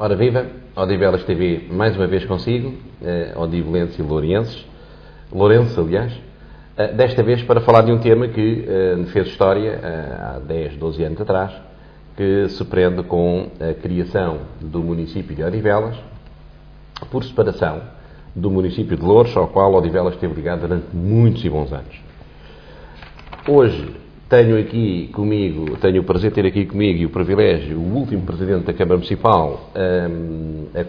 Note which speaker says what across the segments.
Speaker 1: Ora viva, Odivelas TV, mais uma vez consigo, odivelenses e lourenços, aliás, desta vez para falar de um tema que fez história há 10, 12 anos atrás, que se prende com a criação do município de Odivelas, por separação do município de Loures, ao qual Odivelas esteve ligado durante muitos e bons anos. Hoje tenho o prazer de ter aqui comigo e o privilégio, o último presidente da Câmara Municipal,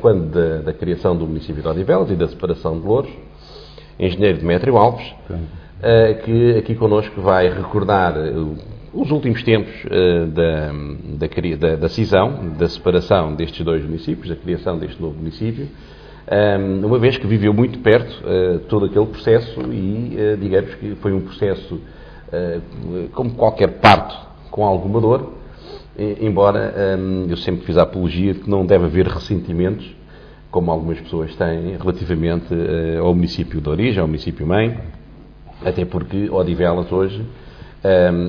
Speaker 1: quando da criação do município de Odivelas e da separação de Loures, engenheiro Demétrio Alves, que aqui connosco vai recordar os últimos tempos da cisão, da separação destes dois municípios, da criação deste novo município, uma vez que viveu muito perto todo aquele processo e digamos que foi um processo como qualquer parto com alguma dor, embora eu sempre fiz a apologia de que não deve haver ressentimentos, como algumas pessoas têm, relativamente ao município de origem, ao município-mãe, até porque Odivelas hoje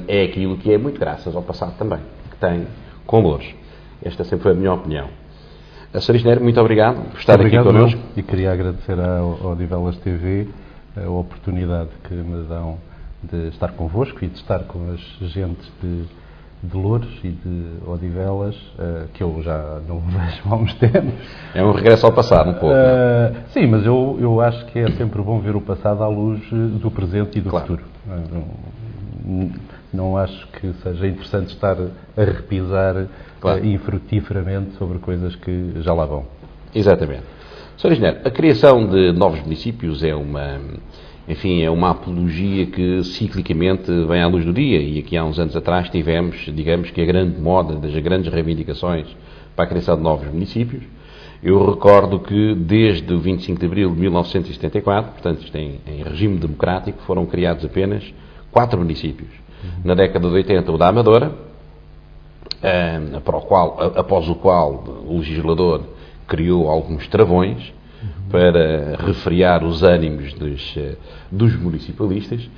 Speaker 1: é aquilo que é muito graças ao passado também, que tem com Loures. Esta sempre foi a minha opinião. Sr. Engenheiro, muito obrigado por estar aqui connosco.
Speaker 2: E queria agradecer à Odivelas TV a oportunidade que me dão de estar convosco e de estar com as gentes de Loures e de Odivelas, que eu já não vejo há uns tempos.
Speaker 1: É um regresso ao passado, um pouco.
Speaker 2: Sim, mas eu acho que é sempre bom ver o passado à luz do presente e do futuro. Não acho que seja interessante estar a repisar infrutíferamente sobre coisas que já lá vão.
Speaker 1: Exatamente. Sr. Engenheiro, a criação de novos municípios é uma apologia que ciclicamente vem à luz do dia, e aqui há uns anos atrás tivemos, digamos que a grande moda das grandes reivindicações para a criação de novos municípios. Eu recordo que desde o 25 de abril de 1974, portanto isto em regime democrático, foram criados apenas 4 municípios. Na década de 80 o da Amadora, após o qual o legislador criou alguns travões para refrear os ânimos dos municipalistas,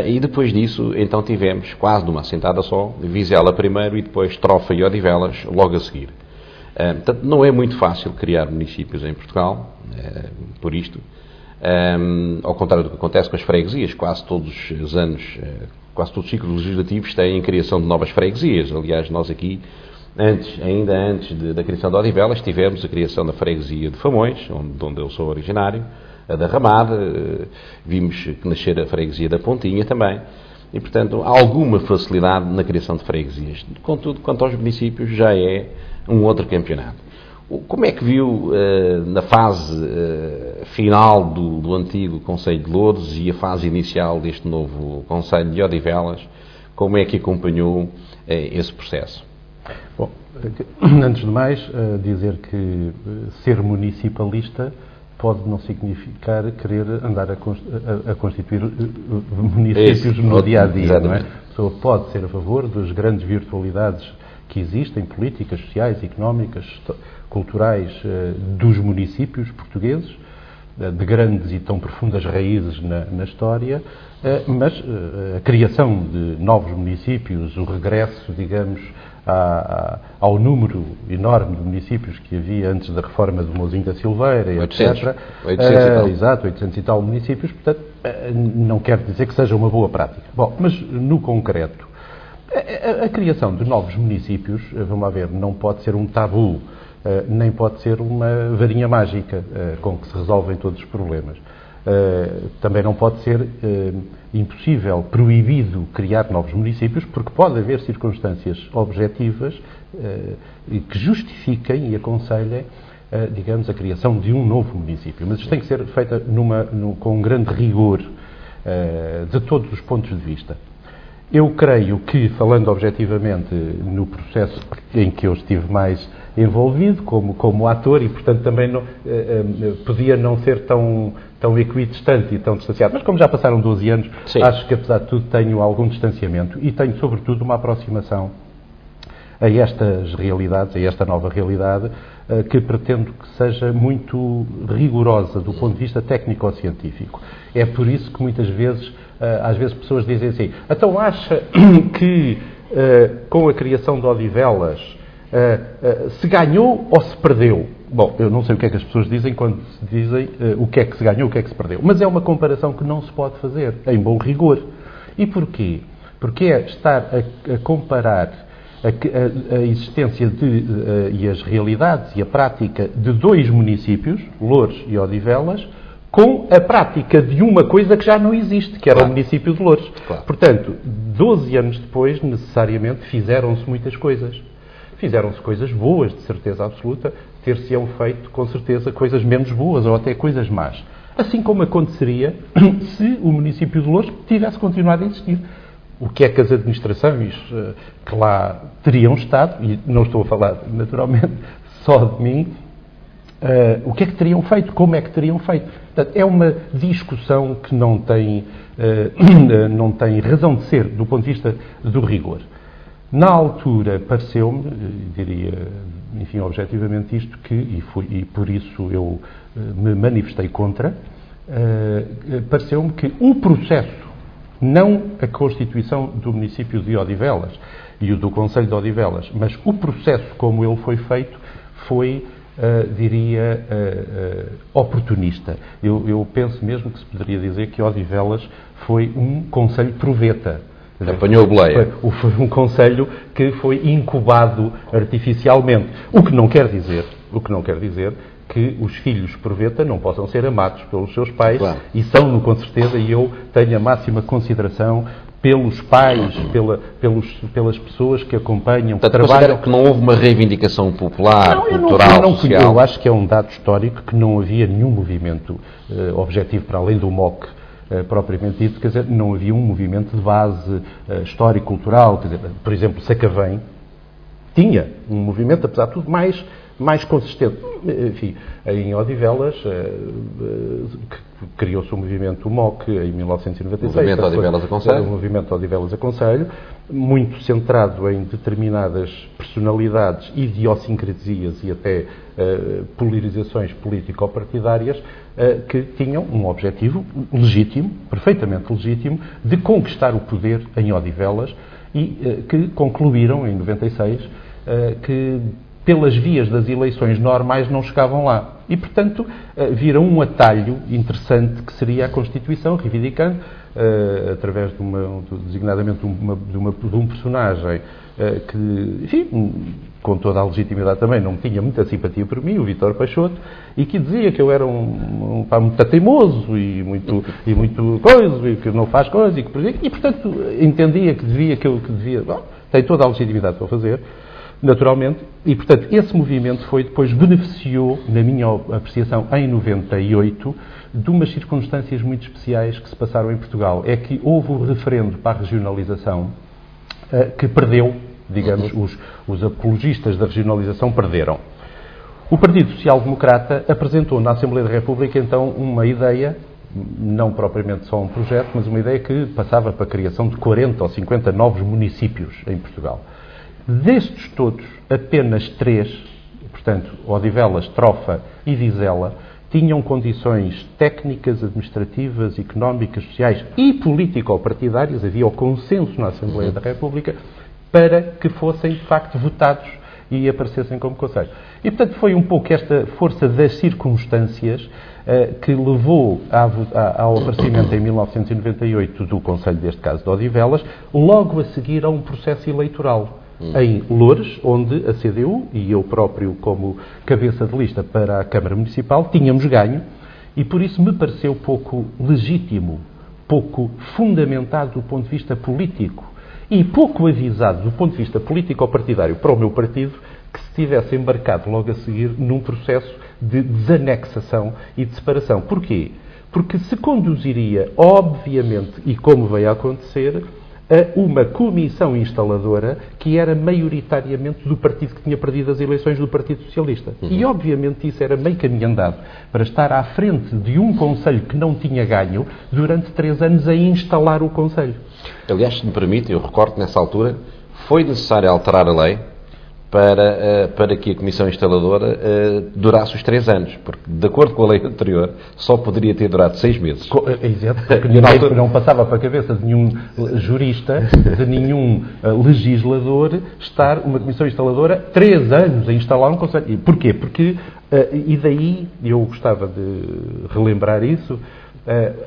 Speaker 1: e depois disso então tivemos quase numa assentada só, Vizela primeiro e depois Trofa e Odivelas logo a seguir. Portanto, não é muito fácil criar municípios em Portugal, por isto, ao contrário do que acontece com as freguesias, quase todos os anos, quase todos os ciclos legislativos têm a criação de novas freguesias. Aliás, nós aqui, ainda antes da criação de Odivelas, tivemos a criação da freguesia de Famões, onde eu sou originário, a da Ramada, vimos nascer a freguesia da Pontinha também, e portanto há alguma facilidade na criação de freguesias. Contudo, quanto aos municípios, já é um outro campeonato. Como é que viu na fase final do antigo Conselho de Loures e a fase inicial deste novo Conselho de Odivelas, como é que acompanhou esse processo?
Speaker 2: Bom, antes de mais, dizer que ser municipalista pode não significar querer andar a constituir municípios no dia-a-dia, não é? A pessoa pode ser a favor das grandes virtualidades que existem, políticas, sociais, económicas, culturais, dos municípios portugueses, de grandes e tão profundas raízes na história, mas a criação de novos municípios, o regresso, digamos, ao número enorme de municípios que havia antes da reforma do Mouzinho da Silveira,
Speaker 1: 800,
Speaker 2: etc.
Speaker 1: 800 e tal.
Speaker 2: Exato, 800 e tal municípios, portanto, não quer dizer que seja uma boa prática. Bom, mas no concreto, a criação de novos municípios, vamos lá ver, não pode ser um tabu, nem pode ser uma varinha mágica com que se resolvem todos os problemas. Também não pode ser impossível, proibido criar novos municípios, porque pode haver circunstâncias objetivas que justifiquem e aconselhem, digamos, a criação de um novo município. Mas isto tem que ser feito com um grande rigor de todos os pontos de vista. Eu creio que, falando objetivamente no processo em que eu estive mais envolvido como ator e, portanto, também podia não ser tão equidistante e tão distanciado, mas como já passaram 12 anos, sim, acho que, apesar de tudo, tenho algum distanciamento e tenho, sobretudo, uma aproximação a estas realidades, a esta nova realidade, que pretendo que seja muito rigorosa do ponto de vista técnico-científico. É por isso que muitas vezes, às vezes pessoas dizem assim, então acha que com a criação de Odivelas se ganhou ou se perdeu. Bom, eu não sei o que é que as pessoas dizem quando se dizem o que é que se ganhou, o que é que se perdeu. Mas é uma comparação que não se pode fazer, em bom rigor. E porquê? Porque é estar a comparar a existência e as realidades e a prática de dois municípios, Loures e Odivelas, com a prática de uma coisa que já não existe, que era o município de Loures.
Speaker 1: Claro.
Speaker 2: Portanto, 12 anos depois, necessariamente, fizeram-se muitas coisas. Fizeram-se coisas boas, de certeza absoluta, ter-se-ão feito, com certeza, coisas menos boas ou até coisas más. Assim como aconteceria se o município de Loures tivesse continuado a existir. O que é que as administrações que lá teriam estado, e não estou a falar, naturalmente, só de mim, o que é que teriam feito, como é que teriam feito. Portanto, é uma discussão que não tem razão de ser do ponto de vista do rigor. Na altura, pareceu-me, diria, enfim, objetivamente isto, e por isso eu me manifestei contra, pareceu-me que o processo, não a constituição do município de Odivelas e o do Conselho de Odivelas, mas o processo como ele foi feito foi, diria, oportunista. Eu penso mesmo que se poderia dizer que Odivelas foi um conselho proveta.
Speaker 1: Apanhou boleia.
Speaker 2: Foi um conselho que foi incubado artificialmente. O que não quer dizer que os filhos proveta não possam ser amados pelos seus pais, claro. E são-no com certeza, e eu tenho a máxima consideração pelos pais, pelas pessoas que acompanham, que trabalham.
Speaker 1: Que não houve uma reivindicação popular, cultural, social?
Speaker 2: Eu acho que é um dado histórico que não havia nenhum movimento objetivo para além do MOC propriamente dito, quer dizer, não havia um movimento de base histórico-cultural, quer dizer, por exemplo, Sacavém tinha um movimento, apesar de tudo, mais consistente. Enfim, em Odivelas criou-se o movimento MOC em 1996.
Speaker 1: O movimento Odivelas a Conselho.
Speaker 2: O movimento Odivelas a Conselho, muito centrado em determinadas personalidades, idiosincrasias e até polarizações político-partidárias que tinham um objetivo legítimo, perfeitamente legítimo, de conquistar o poder em Odivelas e que concluíram em 96 que pelas vias das eleições normais não chegavam lá. E, portanto, viram um atalho interessante que seria a Constituição, reivindicando, através designadamente de um personagem que, enfim, com toda a legitimidade também, não tinha muita simpatia por mim, o Vítor Peixoto, e que dizia que eu era um pá muito teimoso e muito coisa, e que não faz coisa, e portanto, entendia que devia, bom, tem toda a legitimidade para fazer, naturalmente, e portanto esse movimento depois beneficiou, na minha apreciação, em 98, de umas circunstâncias muito especiais que se passaram em Portugal. É que houve o referendo para a regionalização que perdeu, digamos, os apologistas da regionalização perderam. O Partido Social Democrata apresentou na Assembleia da República então uma ideia, não propriamente só um projeto, mas uma ideia que passava para a criação de 40 ou 50 novos municípios em Portugal. Destes todos, apenas 3, portanto, Odivelas, Trofa e Vizela, tinham condições técnicas, administrativas, económicas, sociais e político-partidárias, havia o consenso na Assembleia da República, para que fossem, de facto, votados e aparecessem como Conselho. E, portanto, foi um pouco esta força das circunstâncias que levou ao aparecimento em 1998 do Conselho, deste caso de Odivelas, logo a seguir a um processo eleitoral. Em Loures, onde a CDU e eu próprio, como cabeça de lista para a Câmara Municipal, tínhamos ganho e por isso me pareceu pouco legítimo, pouco fundamentado do ponto de vista político e pouco avisado do ponto de vista político-partidário para o meu partido que se tivesse embarcado logo a seguir num processo de desanexação e de separação. Porquê? Porque se conduziria, obviamente, e como veio a acontecer, a uma comissão instaladora que era maioritariamente do partido que tinha perdido as eleições, do Partido Socialista. E, obviamente, isso era meio caminho andado para estar à frente de um Conselho que não tinha ganho durante 3 anos a instalar o Conselho.
Speaker 1: Aliás, se me permite, eu recordo nessa altura, foi necessário alterar a lei para que a Comissão Instaladora durasse os 3 anos, porque, de acordo com a lei anterior, só poderia ter durado 6 meses.
Speaker 2: Exato, porque não passava para a cabeça de nenhum jurista, de nenhum legislador, estar uma Comissão Instaladora 3 anos a instalar um conselho. E porquê? Porque, e daí, eu gostava de relembrar isso,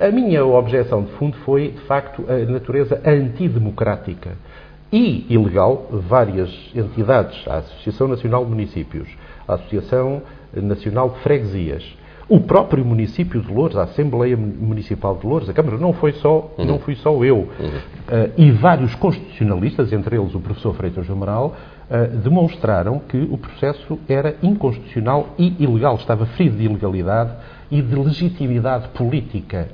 Speaker 2: a minha objeção de fundo foi, de facto, a natureza antidemocrática e ilegal. Várias entidades, a Associação Nacional de Municípios, a Associação Nacional de Freguesias, o próprio município de Loures, a Assembleia Municipal de Loures, a Câmara, não fui só eu, e vários constitucionalistas, entre eles o professor Freitas do Amaral, demonstraram que o processo era inconstitucional e ilegal, estava ferido de ilegalidade e de legitimidade política,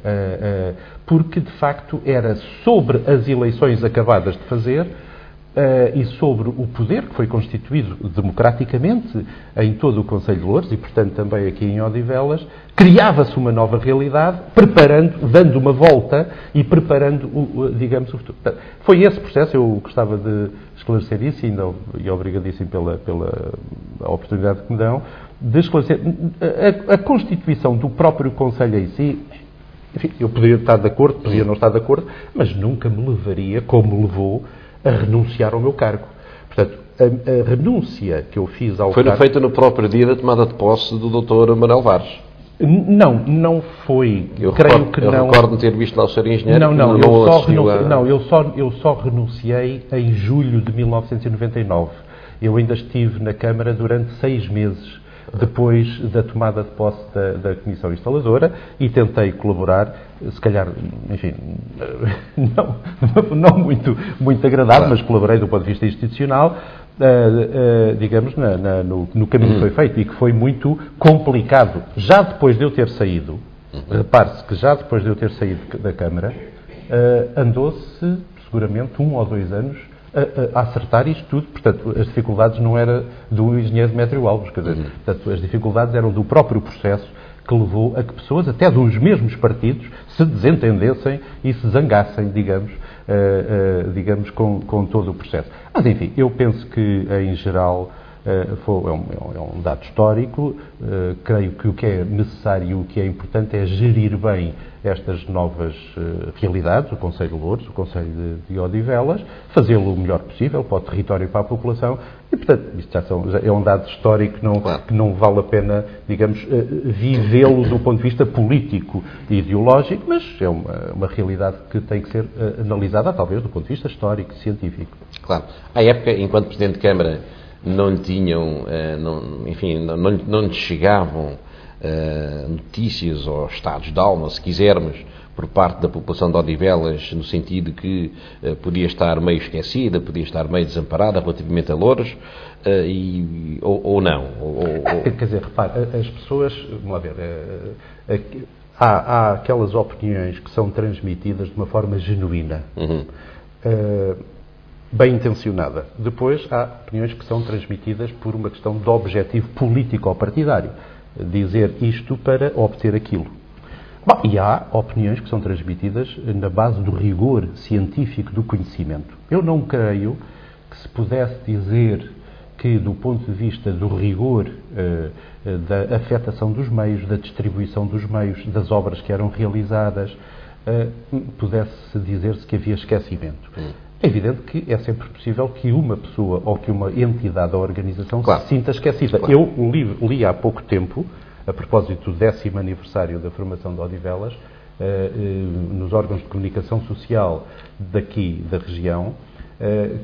Speaker 2: porque, de facto, era sobre as eleições acabadas de fazer e sobre o poder que foi constituído democraticamente em todo o Concelho de Loures e, portanto, também aqui em Odivelas, criava-se uma nova realidade, dando uma volta e preparando, digamos, o futuro. Portanto, foi esse processo, eu gostava de esclarecer isso, e obrigadíssimo pela oportunidade que me dão, de esclarecer a constituição do próprio Conselho em si. Enfim, eu poderia estar de acordo, poderia não estar de acordo, mas nunca me levaria, como me levou, a renunciar ao meu cargo. Portanto, a renúncia que eu fiz ao cargo...
Speaker 1: Foi feita no próprio dia da tomada de posse do Dr. Manuel Vares.
Speaker 2: Não foi.
Speaker 1: Eu recordo-me ter visto lá o Sr. Engenheiro.
Speaker 2: Eu só renunciei em julho de 1999. Eu ainda estive na Câmara durante 6 meses depois da tomada de posse da Comissão Instaladora e tentei colaborar, se calhar, enfim, não muito agradável, mas colaborei do ponto de vista institucional, digamos, no caminho que foi feito e que foi muito complicado. Já depois de eu ter saído, repare-se que já depois de eu ter saído da Câmara, andou-se seguramente 1 ou 2 anos a acertar isto tudo. Portanto, as dificuldades não eram do engenheiro Demétrio Alves, quer dizer, portanto, as dificuldades eram do próprio processo que levou a que pessoas, até dos mesmos partidos, se desentendessem e se zangassem, digamos, com todo o processo. Mas, enfim, eu penso que, em geral, é um dado histórico. Creio que o que é necessário e o que é importante é gerir bem estas novas realidades, o Concelho de Loures, o Concelho de Odivelas, fazê-lo o melhor possível para o território e para a população. E, portanto, isto já é um dado histórico que não vale a pena, digamos, vivê-lo do ponto de vista político e ideológico, mas é uma realidade que tem que ser analisada, talvez, do ponto de vista histórico e científico.
Speaker 1: Claro. À época, enquanto Presidente de Câmara, não lhe tinham, não lhe chegavam notícias ou estados de alma, se quisermos, por parte da população de Odivelas, no sentido que podia estar meio esquecida, podia estar meio desamparada relativamente a Loures, ou não?
Speaker 2: Quer dizer, repare, as pessoas, vamos lá ver, há aquelas opiniões que são transmitidas de uma forma genuína, bem intencionada. Depois há opiniões que são transmitidas por uma questão de objetivo político ou partidário. Dizer isto para obter aquilo. Bom, e há opiniões que são transmitidas na base do rigor científico do conhecimento. Eu não creio que se pudesse dizer que, do ponto de vista do rigor da afetação dos meios, da distribuição dos meios, das obras que eram realizadas, pudesse dizer-se que havia esquecimento. É evidente que é sempre possível que uma pessoa ou que uma entidade ou organização se sinta esquecida. Claro. Eu li há pouco tempo, a propósito do 10º aniversário da formação de Odivelas, nos órgãos de comunicação social daqui da região,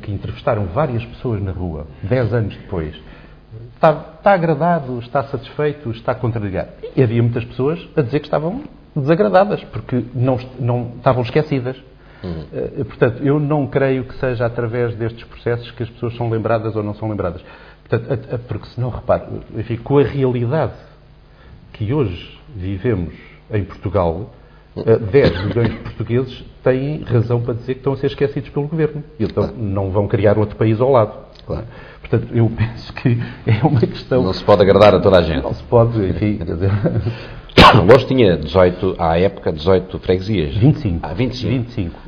Speaker 2: que entrevistaram várias pessoas na rua, 10 anos depois. Está agradado, está satisfeito, está contrariado. E havia muitas pessoas a dizer que estavam desagradadas, porque não estavam esquecidas. Portanto, eu não creio que seja através destes processos que as pessoas são lembradas ou não são lembradas. Portanto, porque senão, repare, enfim, com a realidade que hoje vivemos em Portugal, 10 milhões de portugueses têm razão para dizer que estão a ser esquecidos pelo Governo. E então não vão criar outro país ao lado.
Speaker 1: Claro.
Speaker 2: Portanto, eu penso que é uma questão...
Speaker 1: Não se pode agradar a toda a gente.
Speaker 2: Não se pode, enfim, quer dizer...
Speaker 1: Lourdes tinha 18, à época, 18 freguesias.
Speaker 2: 25.
Speaker 1: Ah, 25.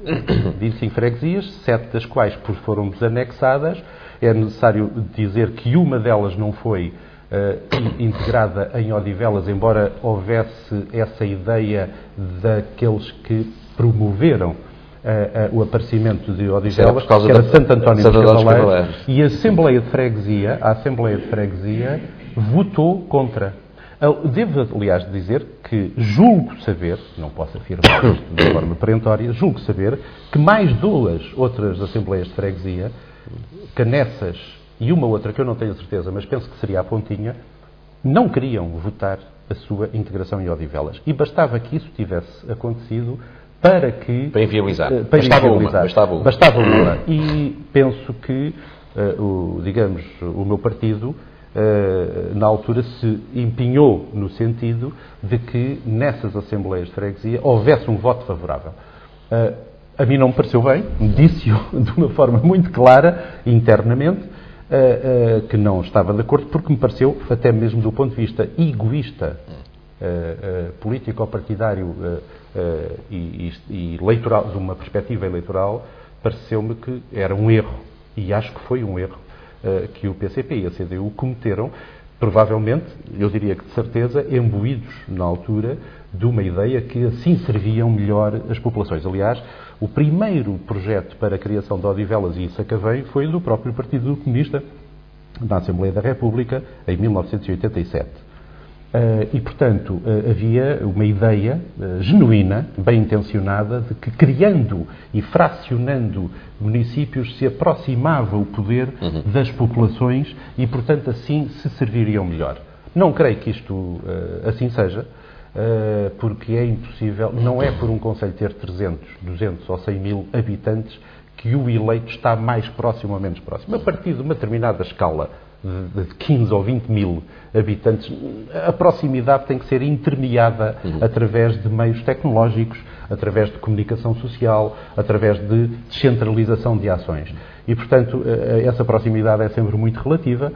Speaker 2: 25 freguesias, 7 das quais foram desanexadas. É necessário dizer que uma delas não foi integrada em Odivelas, embora houvesse essa ideia daqueles que promoveram o aparecimento de Odivelas, que era Santo António dos Cavaleiros, e a Assembleia de Freguesia votou contra. Devo, aliás, dizer que julgo saber, não posso afirmar isto de forma perentória, julgo saber que mais 2 outras Assembleias de Freguesia, Canessas e uma outra que eu não tenho certeza, mas penso que seria a Pontinha, não queriam votar a sua integração em Odivelas. E bastava que isso tivesse acontecido para
Speaker 1: inviabilizar.
Speaker 2: Bastava uma. E penso que, o meu partido, na altura, se empenhou no sentido de que nessas Assembleias de Freguesia houvesse um voto favorável. A mim não me pareceu bem, disse-o de uma forma muito clara, internamente, que não estava de acordo, porque me pareceu, até mesmo do ponto de vista egoísta, político-partidário e eleitoral, de uma perspectiva eleitoral, pareceu-me que era um erro, e acho que foi um erro, que o PCP e a CDU cometeram, provavelmente, eu diria que de certeza, imbuídos na altura de uma ideia que assim serviam melhor as populações. Aliás, o primeiro projeto para a criação de Odivelas e Sacavém foi do próprio Partido Comunista, na Assembleia da República, em 1987. E, portanto, havia uma ideia genuína, bem intencionada, de que criando e fracionando municípios se aproximava o poder das populações e, portanto, assim se serviriam melhor. Não creio que isto assim seja, porque é impossível, não é por um concelho ter 300, 200 ou 100 mil habitantes que o eleito está mais próximo ou menos próximo. A partir de uma determinada escala de 15 ou 20 mil habitantes, a proximidade tem que ser intermediada através de meios tecnológicos, através de comunicação social, através de descentralização de ações. E, portanto, essa proximidade é sempre muito relativa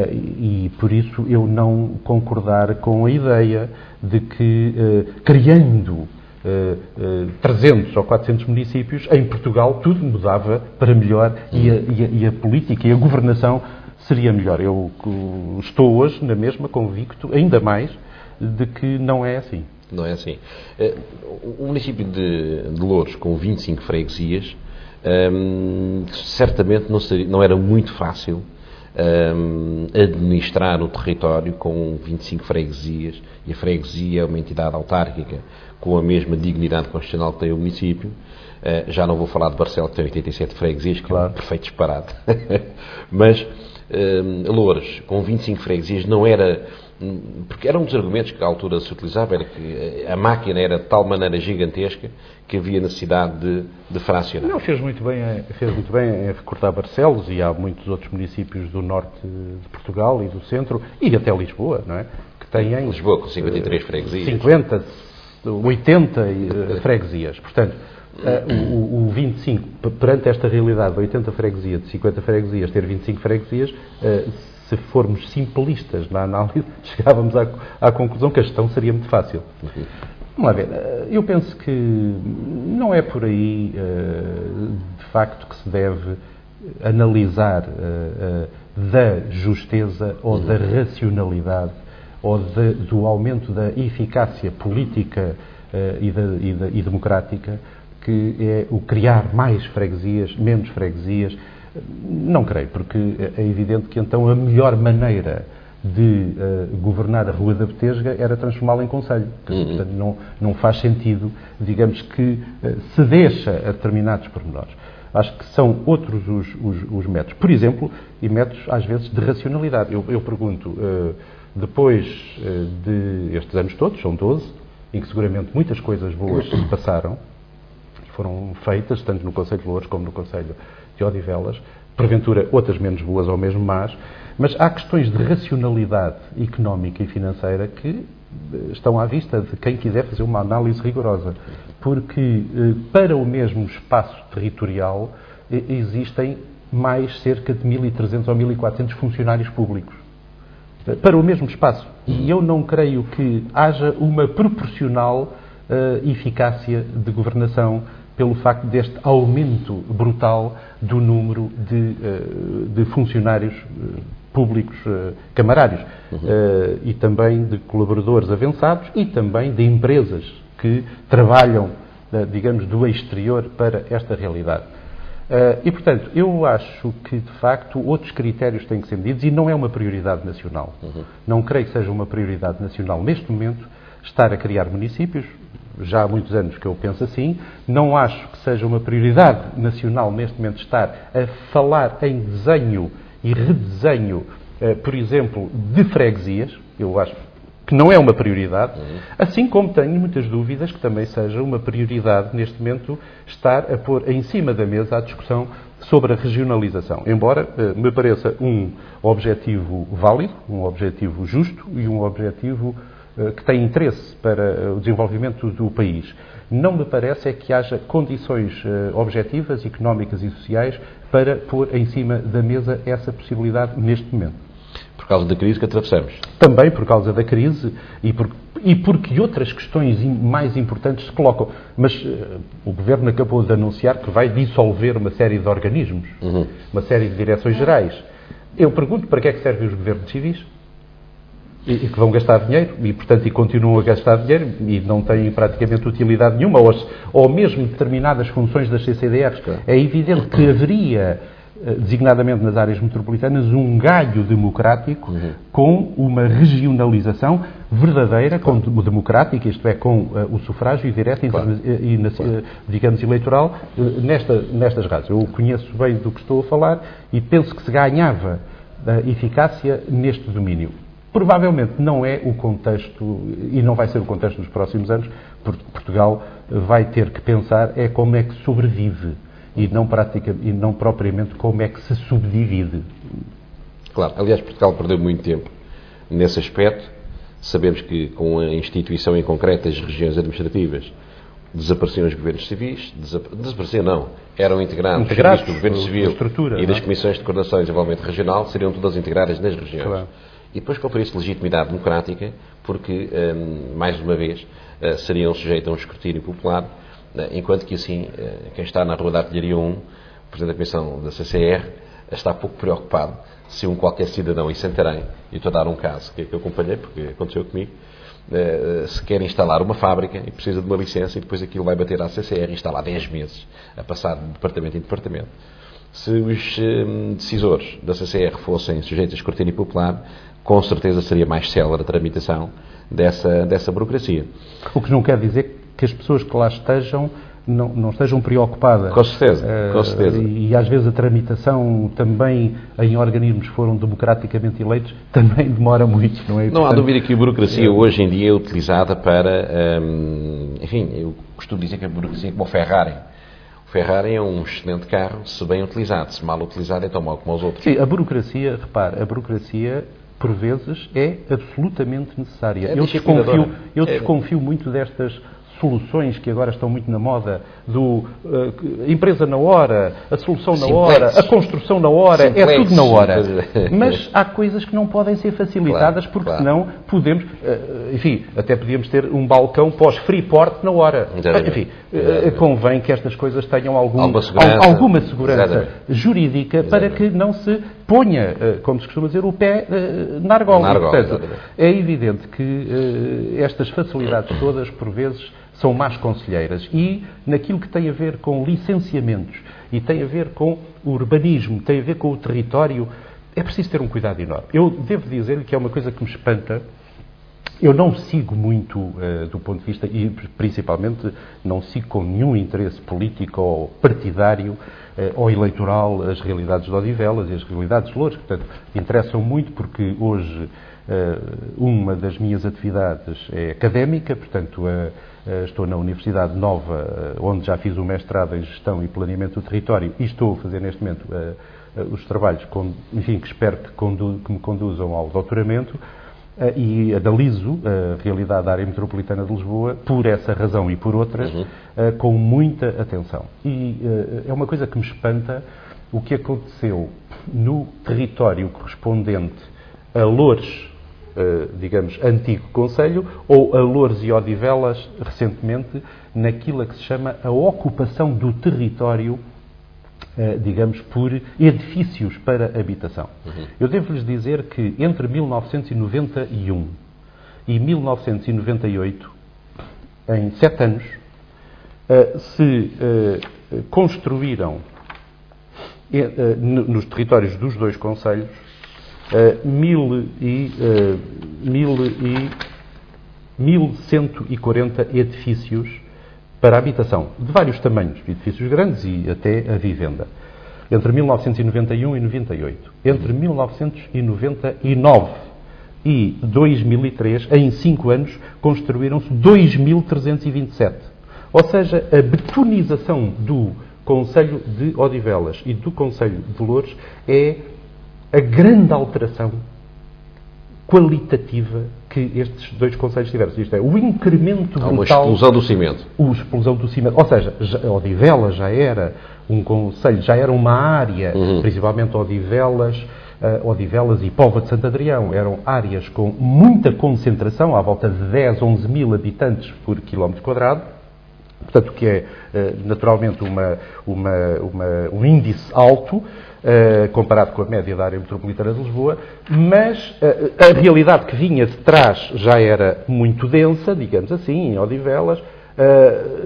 Speaker 2: e, por isso, eu não concordar com a ideia de que, criando 300 ou 400 municípios, em Portugal tudo mudava para melhor e a política e a governação seria melhor. Eu estou hoje, na mesma, convicto, ainda mais, de que não é assim.
Speaker 1: Não é assim. O município de Loures, com 25 freguesias, certamente não era muito fácil administrar o território com 25 freguesias, e a freguesia é uma entidade autárquica com a mesma dignidade constitucional que tem o município. Já não vou falar de Barcelos, que tem 87 freguesias, que claro, é um perfeito disparate. Mas Loures, com 25 freguesias, não era... Porque era um dos argumentos que à altura se utilizava, era que a máquina era de tal maneira gigantesca que havia necessidade de fracionar.
Speaker 2: Não, fez muito bem em recortar Barcelos, e há muitos outros municípios do norte de Portugal e do centro, e até Lisboa, não é? Que têm...
Speaker 1: Lisboa com 53 freguesias.
Speaker 2: 50, 80 freguesias. Portanto, o 25, perante esta realidade de 80 freguesias, de 50 freguesias, ter 25 freguesias, se formos simplistas na análise, chegávamos à conclusão que a gestão seria muito fácil. Vamos lá ver, eu penso que não é por aí, de facto, que se deve analisar da justeza ou da racionalidade ou do aumento da eficácia política e democrática, que é o criar mais freguesias, menos freguesias. Não creio, porque é evidente que então a melhor maneira de governar a Rua da Betesga era transformá-la em concelho. Portanto, não faz sentido, digamos, que se deixa a determinados pormenores. Acho que são outros os métodos. Por exemplo, e métodos às vezes de racionalidade. Eu pergunto, depois de estes anos todos, são 12, em que seguramente muitas coisas boas se passaram, foram feitas, tanto no Concelho de Loures como no Concelho de Odivelas, porventura outras menos boas ou mesmo más, mas há questões de racionalidade económica e financeira que estão à vista de quem quiser fazer uma análise rigorosa. Porque para o mesmo espaço territorial existem mais cerca de 1.300 ou 1.400 funcionários públicos. Para o mesmo espaço. E eu não creio que haja uma proporcional eficácia de governação pelo facto deste aumento brutal do número de funcionários públicos camarários e também de colaboradores avançados e também de empresas que trabalham, digamos, do exterior para esta realidade. E, portanto, eu acho que, de facto, outros critérios têm que ser medidos e não é uma prioridade nacional. Não creio que seja uma prioridade nacional, neste momento, estar a criar municípios. Já há muitos anos que eu penso assim. Não acho que seja uma prioridade nacional, neste momento, estar a falar em desenho e redesenho, por exemplo, de freguesias. Eu acho que não é uma prioridade, assim como tenho muitas dúvidas que também seja uma prioridade, neste momento, estar a pôr em cima da mesa a discussão sobre a regionalização. Embora me pareça um objetivo válido, um objetivo justo e um objetivo que tem interesse para o desenvolvimento do país. Não me parece é que haja condições objetivas, económicas e sociais para pôr em cima da mesa essa possibilidade neste momento.
Speaker 1: Por causa da crise que atravessamos.
Speaker 2: Também por causa da crise e porque outras questões mais importantes se colocam. Mas o Governo acabou de anunciar que vai dissolver uma série de organismos, uma série de direções gerais. Eu pergunto para que é que servem os governos civis? E que vão gastar dinheiro e, portanto, continuam a gastar dinheiro e não têm praticamente utilidade nenhuma, ou mesmo determinadas funções das CCDRs. É evidente que haveria, designadamente nas áreas metropolitanas, um ganho democrático com uma regionalização verdadeira, democrática, isto é, com o sufrágio direto e, digamos, eleitoral, nestas razões. Eu conheço bem do que estou a falar e penso que se ganhava eficácia neste domínio. Provavelmente não é o contexto, e não vai ser o contexto dos próximos anos, porque Portugal vai ter que pensar como é que sobrevive e não propriamente como é que se subdivide.
Speaker 1: Claro, aliás, Portugal perdeu muito tempo nesse aspecto. Sabemos que com a instituição em concreto das regiões administrativas desapareciam os governos civis, desapareciam não, eram integrados do governo civil e das comissões de coordenação e desenvolvimento regional, seriam todas integradas nas regiões. Claro. E depois conferir-se legitimidade democrática, porque, mais uma vez, seriam sujeitos a um escrutínio popular, enquanto que, assim, quem está na Rua da Artilharia 1, o Presidente da Comissão da CCR, está pouco preocupado se qualquer cidadão em Santarém, e estou a dar um caso que eu acompanhei, porque aconteceu comigo, se quer instalar uma fábrica e precisa de uma licença e depois aquilo vai bater à CCR e está lá 10 meses, a passar de departamento em departamento. Se os decisores da CCR fossem sujeitos a escrutínio popular, com certeza seria mais célere a tramitação dessa burocracia.
Speaker 2: O que não quer dizer que as pessoas que lá estejam não estejam preocupadas.
Speaker 1: Com certeza, com certeza.
Speaker 2: E às vezes a tramitação também em organismos que foram democraticamente eleitos também demora muito, não é?
Speaker 1: Não há dúvida que a burocracia hoje em dia é utilizada para, enfim, eu costumo dizer que a burocracia é como o Ferrari. O Ferrari é um excelente carro se bem utilizado, se mal utilizado é tão mau como os outros.
Speaker 2: Sim, a burocracia, repare, por vezes, é absolutamente necessária. Eu desconfio muito destas soluções que agora estão muito na moda, empresa na hora, a solução na hora, a construção na hora, é tudo na hora. Mas há coisas que não podem ser facilitadas, porque senão podemos, enfim, até podíamos ter um balcão pós-freeport na hora. Enfim, convém que estas coisas tenham alguma segurança jurídica para que não se ponha, como se costuma dizer, o pé na argola. Portanto, é evidente que estas facilidades todas, por vezes, são más conselheiras. E naquilo que tem a ver com licenciamentos e tem a ver com o urbanismo, tem a ver com o território, é preciso ter um cuidado enorme. Eu devo dizer-lhe que é uma coisa que me espanta. Eu não sigo muito do ponto de vista, e principalmente não sigo com nenhum interesse político ou partidário ou eleitoral as realidades de Odivelas e as realidades de Loures. Portanto, interessam muito porque hoje uma das minhas atividades é académica, portanto estou na Universidade Nova, onde já fiz o mestrado em Gestão e Planeamento do Território e estou a fazer neste momento os trabalhos, enfim, que espero que me conduzam ao doutoramento. e analiso a realidade da área metropolitana de Lisboa, por essa razão e por outras, com muita atenção. E é uma coisa que me espanta o que aconteceu no território correspondente a Loures, digamos, antigo concelho, ou a Loures e Odivelas, recentemente, naquilo que se chama a ocupação do território, digamos, por edifícios para habitação. Eu devo-lhes dizer que entre 1991 e 1998, em 7 anos, se construíram nos territórios dos dois concelhos 1.140 edifícios para habitação, de vários tamanhos, edifícios grandes e até a vivenda, entre 1991 e 98. Entre 1999 e 2003, em 5 anos, construíram-se 2.327. Ou seja, a betonização do concelho de Odivelas e do concelho de Loures é a grande alteração qualitativa que estes dois concelhos tiveram. Isto é, o incremento brutal...
Speaker 1: Há uma explosão do cimento.
Speaker 2: A explosão do cimento. Ou seja, Odivelas já era um concelho, já era uma área, principalmente Odivelas e Póvoa de Santo Adrião, eram áreas com muita concentração, à volta de 10, 11 mil habitantes por quilómetro quadrado, portanto, que é naturalmente um índice alto, comparado com a média da área metropolitana de Lisboa, mas a realidade que vinha de trás já era muito densa, digamos assim, em Odivelas.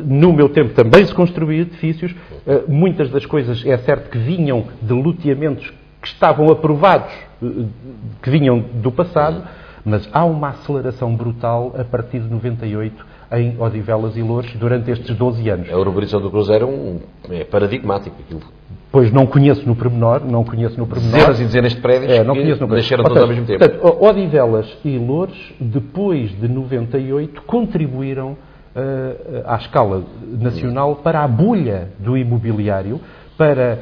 Speaker 2: No meu tempo também se construíam edifícios, muitas das coisas é certo que vinham de loteamentos que estavam aprovados, que vinham do passado, mas há uma aceleração brutal a partir de 98 em Odivelas e Loures durante estes 12 anos.
Speaker 1: A urbanização do Cruzeiro é paradigmática.
Speaker 2: Pois não conheço no pormenor.
Speaker 1: Dezenas e dezenas de prédios que nasceram todos ao mesmo tempo.
Speaker 2: Portanto, Odivelas e Loures, depois de 98, contribuíram à escala nacional para a bolha do imobiliário, para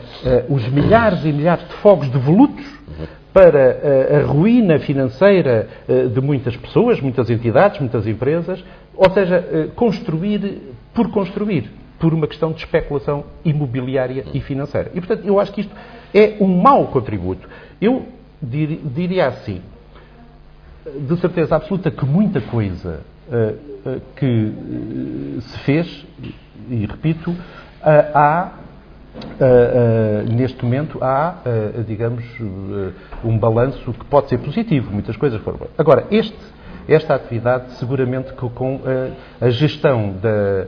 Speaker 2: os milhares e milhares de fogos devolutos, para a ruína financeira de muitas pessoas, muitas entidades, muitas empresas, ou seja, construir, por uma questão de especulação imobiliária e financeira. E, portanto, eu acho que isto é um mau contributo. Eu diria assim, de certeza absoluta que muita coisa que se fez, e repito, neste momento há, digamos, um balanço que pode ser positivo, muitas coisas foram boas. Agora, esta atividade, seguramente que com a gestão da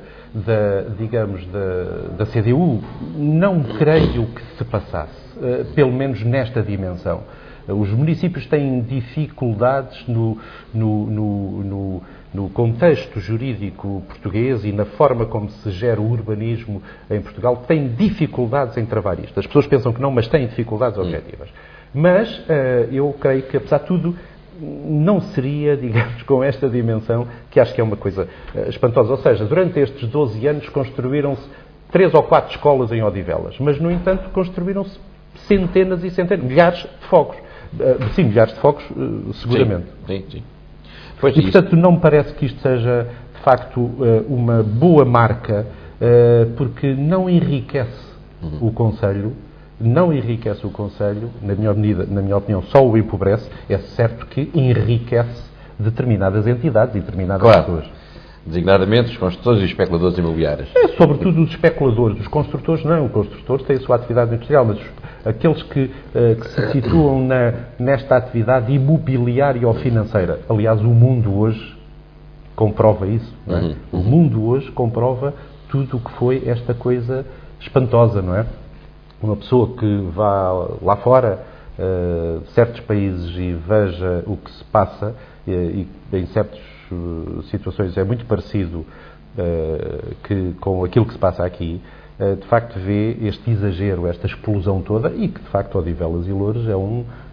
Speaker 2: CDU, não creio que se passasse, pelo menos nesta dimensão. Os municípios têm dificuldades no contexto jurídico português e na forma como se gera o urbanismo em Portugal, têm dificuldades em travar isto. As pessoas pensam que não, mas têm dificuldades objetivas. Mas eu creio que, apesar de tudo, não seria, digamos, com esta dimensão, que acho que é uma coisa espantosa. Ou seja, durante estes 12 anos construíram-se 3 ou 4 escolas em Odivelas, mas, no entanto, construíram-se centenas e centenas, milhares de fogos. Sim, milhares de fogos, seguramente.
Speaker 1: Sim.
Speaker 2: E, portanto, não me parece que isto seja, de facto, uma boa marca, porque não enriquece o concelho, na minha opinião, só o empobrece. É certo que enriquece determinadas entidades e determinadas pessoas.
Speaker 1: Designadamente os construtores e os especuladores imobiliários.
Speaker 2: Sobretudo os especuladores. Os construtores não. Os construtores têm a sua atividade industrial, mas aqueles que se situam nesta atividade imobiliária ou financeira. Aliás, o mundo hoje comprova isso. Não é? O mundo hoje comprova tudo o que foi esta coisa espantosa, não é? Uma pessoa que vá lá fora, certos países, e veja o que se passa, e em certas situações é muito parecido com aquilo que se passa aqui, de facto vê este exagero, esta explosão toda, e que de facto Odivelas e Loures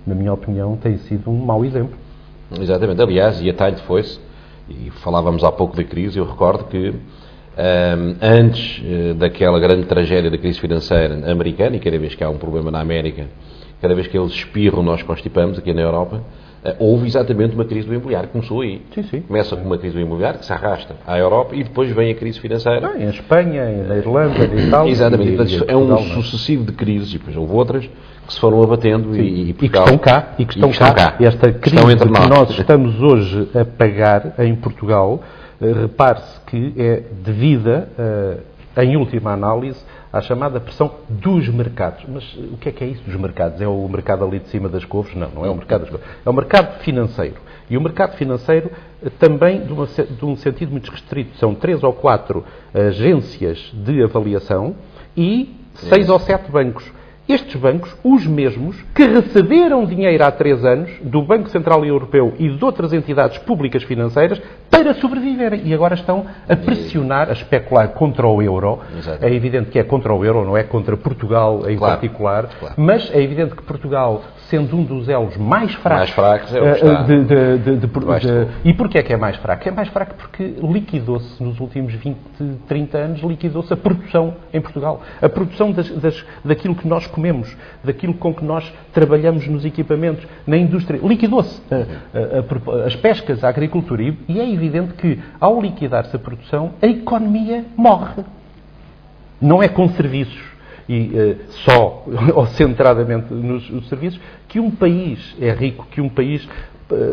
Speaker 2: na minha opinião, tem sido um mau exemplo.
Speaker 1: Exatamente. Aliás, e a talho foi-se, e falávamos há pouco da crise, eu recordo que antes daquela grande tragédia da crise financeira americana, e cada vez que há um problema na América, cada vez que eles espirram, nós constipamos aqui na Europa, houve exatamente uma crise do imobiliário, começou aí.
Speaker 2: Sim.
Speaker 1: Começa com uma crise do imobiliário que se arrasta à Europa e depois vem a crise financeira.
Speaker 2: Em Espanha, na Irlanda, na Itália.
Speaker 1: Exatamente. Portanto,
Speaker 2: Portugal,
Speaker 1: é um sucessivo de crises, e depois houve outras que se foram abatendo e
Speaker 2: que estão cá. Esta crise que nós estamos hoje a pagar em Portugal, repare-se que é devida, em última análise, à chamada pressão dos mercados. Mas o que é isso dos mercados? É o mercado ali de cima das couves? Não é o mercado das couves. É o mercado financeiro. E o mercado financeiro também de um sentido muito restrito. São 3 ou 4 agências de avaliação e 6 ou 7 bancos. Estes bancos, os mesmos, que receberam dinheiro há 3 anos do Banco Central Europeu e de outras entidades públicas financeiras para sobreviverem. E agora estão a pressionar, a especular contra o euro.
Speaker 1: Exato.
Speaker 2: É evidente que é contra o euro, não é contra Portugal em particular.
Speaker 1: Claro.
Speaker 2: Mas é evidente que Portugal, sendo um dos elos mais fracos...
Speaker 1: é o que está.
Speaker 2: E porquê é que é mais fraco? É mais fraco porque liquidou-se, nos últimos 20, 30 anos, liquidou-se a produção em Portugal. A produção daquilo que nós comemos, daquilo com que nós trabalhamos nos equipamentos, na indústria. Liquidou-se as pescas, a agricultura. E é evidente que, ao liquidar-se a produção, a economia morre. Não é com serviços e só ou centradamente nos serviços que um país é rico, que um país,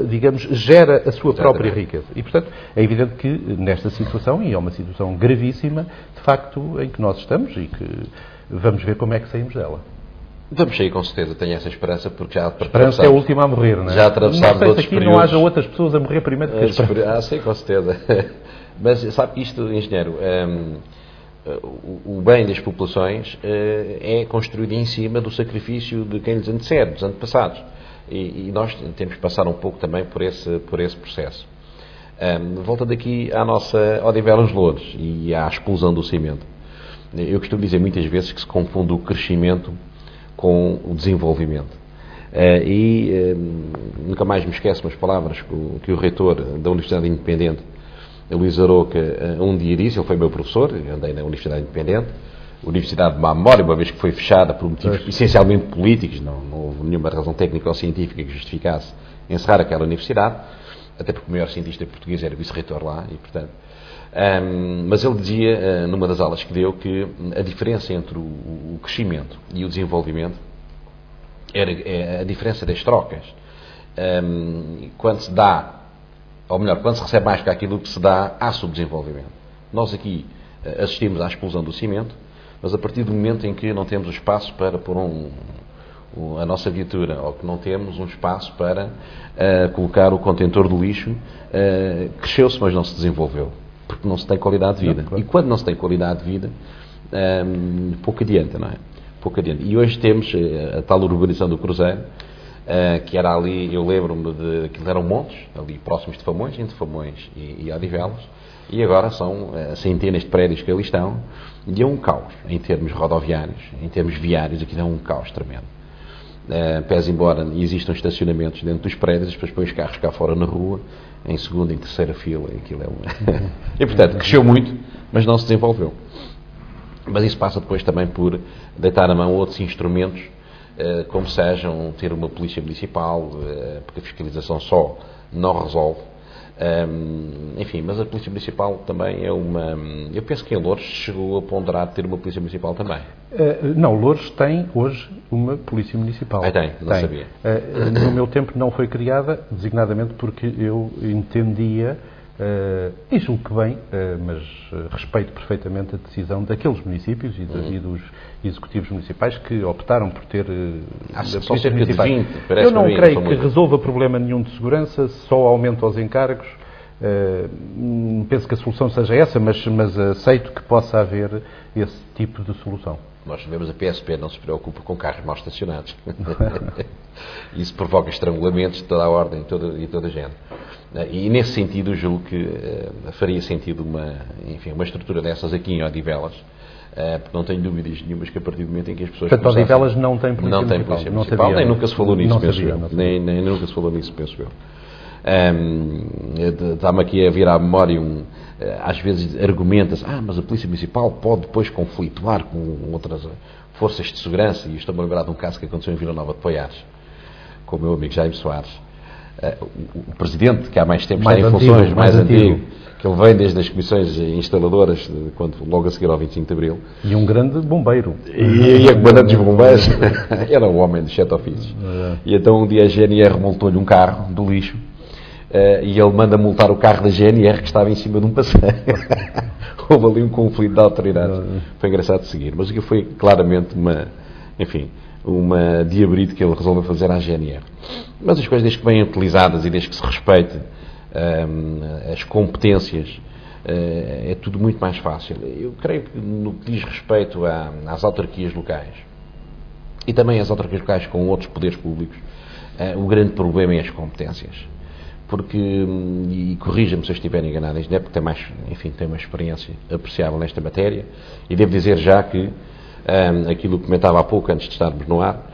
Speaker 2: digamos, gera a sua própria riqueza. E, portanto, é evidente que nesta situação, e é uma situação gravíssima, de facto, em que nós estamos e que vamos ver como é que saímos dela.
Speaker 1: Vamos sair, com certeza, tenho essa esperança, porque já atravessámos...
Speaker 2: Esperança é a última a morrer, não é?
Speaker 1: Já atravessámos
Speaker 2: não
Speaker 1: outros
Speaker 2: sei se aqui
Speaker 1: períodos.
Speaker 2: não haja outras pessoas a morrer primeiro do que a esperança.
Speaker 1: Sim, com certeza. Mas sabe que isto, engenheiro, o bem das populações é construído em cima do sacrifício de quem lhes antecede, dos antepassados. E nós temos que passar um pouco também por esse processo. Voltando aqui à nossa Odivelas Loures e à explosão do cimento. Eu costumo dizer muitas vezes que se confunde o crescimento com o desenvolvimento. Nunca mais me esqueço umas palavras que o reitor da Universidade Independente, Luís Aroca, um dia disse. Ele foi meu professor, eu andei na Universidade Independente, Universidade de má memória, uma vez que foi fechada por motivos essencialmente políticos, não houve nenhuma razão técnica ou científica que justificasse encerrar aquela universidade, até porque o maior cientista português era vice-reitor lá, e portanto... mas ele dizia, numa das aulas que deu, que a diferença entre o crescimento e o desenvolvimento era a diferença das trocas. Quando se dá, ou melhor, quando se recebe mais que aquilo que se dá, há subdesenvolvimento. Nós aqui assistimos à explosão do cimento, mas a partir do momento em que não temos o espaço para pôr a nossa viatura, ou que não temos um espaço para colocar o contentor do lixo, cresceu-se, mas não se desenvolveu. Porque não se tem qualidade de vida. Não, claro. E quando não se tem qualidade de vida, pouco adianta, não é? Pouco adianta. E hoje temos a tal urbanização do Cruzeiro, que era ali, eu lembro-me de aquilo eram montes, ali próximos de Famões, entre Famões e Odivelas, e agora são centenas de prédios que ali estão, e é um caos, em termos rodoviários, em termos viários, aquilo é um caos tremendo. Pese embora existam estacionamentos dentro dos prédios, as pessoas põem os carros cá fora na rua, em segunda e terceira fila, aquilo é e portanto, cresceu muito, mas não se desenvolveu. Mas isso passa depois também por deitar a mão outros instrumentos, como sejam ter uma polícia municipal, porque a fiscalização só não resolve. Enfim, mas a polícia municipal também é uma... Eu penso que em Loures chegou a ponderar ter uma polícia municipal também.
Speaker 2: Não, Loures tem hoje uma polícia municipal.
Speaker 1: Tem, não sabia.
Speaker 2: No meu tempo não foi criada, designadamente porque eu entendia, e julgo que bem, mas respeito perfeitamente a decisão daqueles municípios e dos executivos municipais que optaram por ter polícias municipais. Eu não creio que resolva problema nenhum de segurança, só aumenta os encargos. Penso que a solução seja essa, mas aceito que possa haver esse tipo de solução.
Speaker 1: Nós sabemos, a PSP não se preocupa com carros mal estacionados. Isso provoca estrangulamentos de toda a ordem e toda a gente. E nesse sentido, julgo que faria sentido uma estrutura dessas aqui em Odivelas, porque não tenho dúvidas nenhumas que a partir do momento em que as pessoas...
Speaker 2: Portanto, Odivelas não tem polícia municipal.
Speaker 1: Nem nunca se falou nisso, penso eu. Nem nunca se falou nisso, penso eu. Está-me aqui a vir à memória às vezes argumenta-se, mas a Polícia Municipal pode depois conflituar com outras forças de segurança, e estou-me a lembrar de um caso que aconteceu em Vila Nova de Poiares, com o meu amigo Jaime Soares, o presidente, que há mais tempo está
Speaker 2: Mais
Speaker 1: em
Speaker 2: antigo,
Speaker 1: funções, mais
Speaker 2: mais
Speaker 1: antigo,
Speaker 2: antigo.
Speaker 1: que ele vem desde as comissões instaladoras, logo a seguir ao 25 de Abril,
Speaker 2: E um grande bombeiro.
Speaker 1: e a comandante dos bombeiros era um homem dos 7 ofícios. E então um dia a GNR multou-lhe um carro do lixo, e ele manda multar o carro da GNR que estava em cima de um passeio. Houve ali um conflito de autoridades. Foi engraçado de seguir, mas aquilo foi claramente uma diabrite que ele resolveu fazer à GNR. Mas as coisas, desde que bem utilizadas e desde que se respeite as competências, é tudo muito mais fácil. Eu creio que no que diz respeito às autarquias locais e também às autarquias locais com outros poderes públicos, o grande problema é as competências. Porque, e corrija-me se eu estiver enganado, isto é porque tem uma experiência apreciável nesta matéria, e devo dizer já que aquilo que comentava há pouco, antes de estarmos no ar,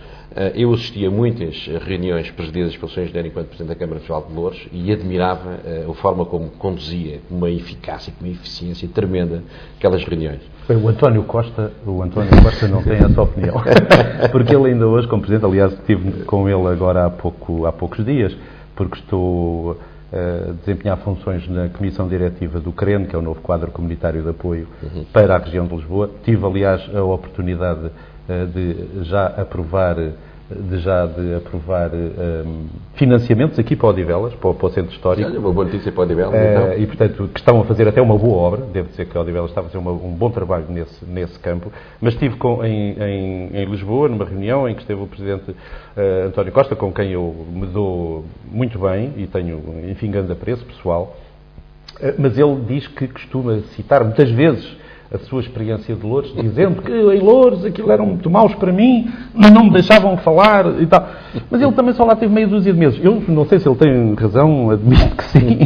Speaker 1: eu assisti a muitas reuniões presididas pelo Sr. Engenheiro enquanto Presidente da Câmara Municipal de Loures e admirava a forma como conduzia, com uma eficácia, com uma eficiência tremenda, aquelas reuniões.
Speaker 2: O António Costa não tem essa opinião, porque ele ainda hoje, como Presidente, aliás, estive com ele agora há poucos dias, porque estou a desempenhar funções na Comissão Diretiva do CREN, que é o novo quadro comunitário de apoio para a região de Lisboa. Tive, aliás, a oportunidade de já aprovar financiamentos aqui para Odivelas, para o Centro Histórico.
Speaker 1: Olha, uma boa notícia para Odivelas, então.
Speaker 2: E, portanto, que estão a fazer até uma boa obra. Devo dizer que Odivelas está a fazer um bom trabalho nesse campo. Mas estive em Lisboa, numa reunião em que esteve o Presidente António Costa, com quem eu me dou muito bem e tenho, enfim, grande apreço pessoal. Mas ele diz que costuma citar muitas vezes a sua experiência de Loures, dizendo que em Loures aquilo eram muito maus para mim, mas não me deixavam falar e tal. Mas ele também só lá teve meia dúzia de meses. Eu não sei se ele tem razão, admito que sim.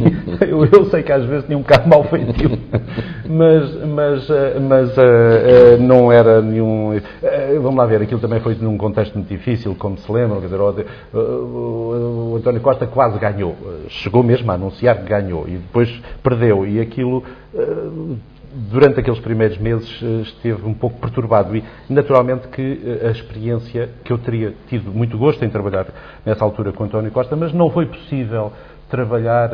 Speaker 2: Eu sei que às vezes tinha um bocado mal feitio, mas não era nenhum... Vamos lá ver, aquilo também foi num contexto muito difícil, como se lembram, quer dizer, o António Costa quase ganhou. Chegou mesmo a anunciar que ganhou e depois perdeu. E aquilo... durante aqueles primeiros meses esteve um pouco perturbado e, naturalmente, que a experiência que eu teria tido muito gosto em trabalhar nessa altura com António Costa, mas não foi possível trabalhar,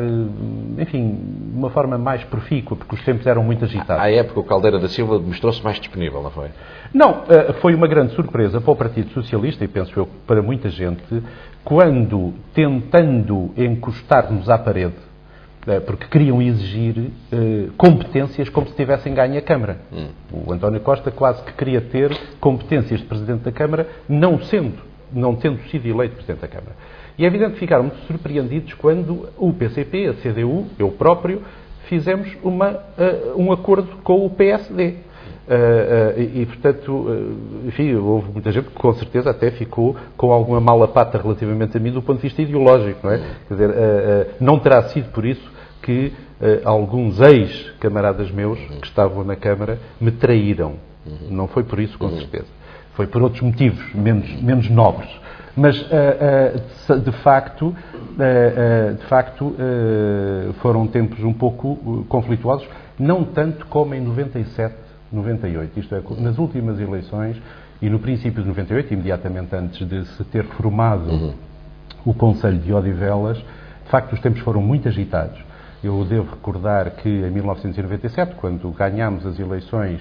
Speaker 2: enfim, de uma forma mais profícua, porque os tempos eram muito agitados.
Speaker 1: À época, o Caldeira da Silva mostrou-se mais disponível, não foi?
Speaker 2: Não, foi uma grande surpresa para o Partido Socialista, e penso eu para muita gente, quando, tentando encostar-nos à parede, porque queriam exigir competências como se tivessem ganho a Câmara. O António Costa quase que queria ter competências de Presidente da Câmara, não tendo sido eleito Presidente da Câmara. E é evidente que ficaram muito surpreendidos quando o PCP, a CDU, eu próprio, fizemos um acordo com o PSD. Portanto, enfim, houve muita gente que com certeza até ficou com alguma mala pata relativamente a mim do ponto de vista ideológico, não é? Quer dizer, não terá sido por isso que alguns ex-camaradas meus que estavam na Câmara me traíram. Não foi por isso, com certeza. Foi por outros motivos, menos nobres. Mas, de facto, foram tempos um pouco conflituosos, não tanto como em 97, 98, isto é, nas últimas eleições e no princípio de 98, imediatamente antes de se ter formado o Conselho de Odivelas, de facto os tempos foram muito agitados. Eu devo recordar que em 1997, quando ganhámos as eleições,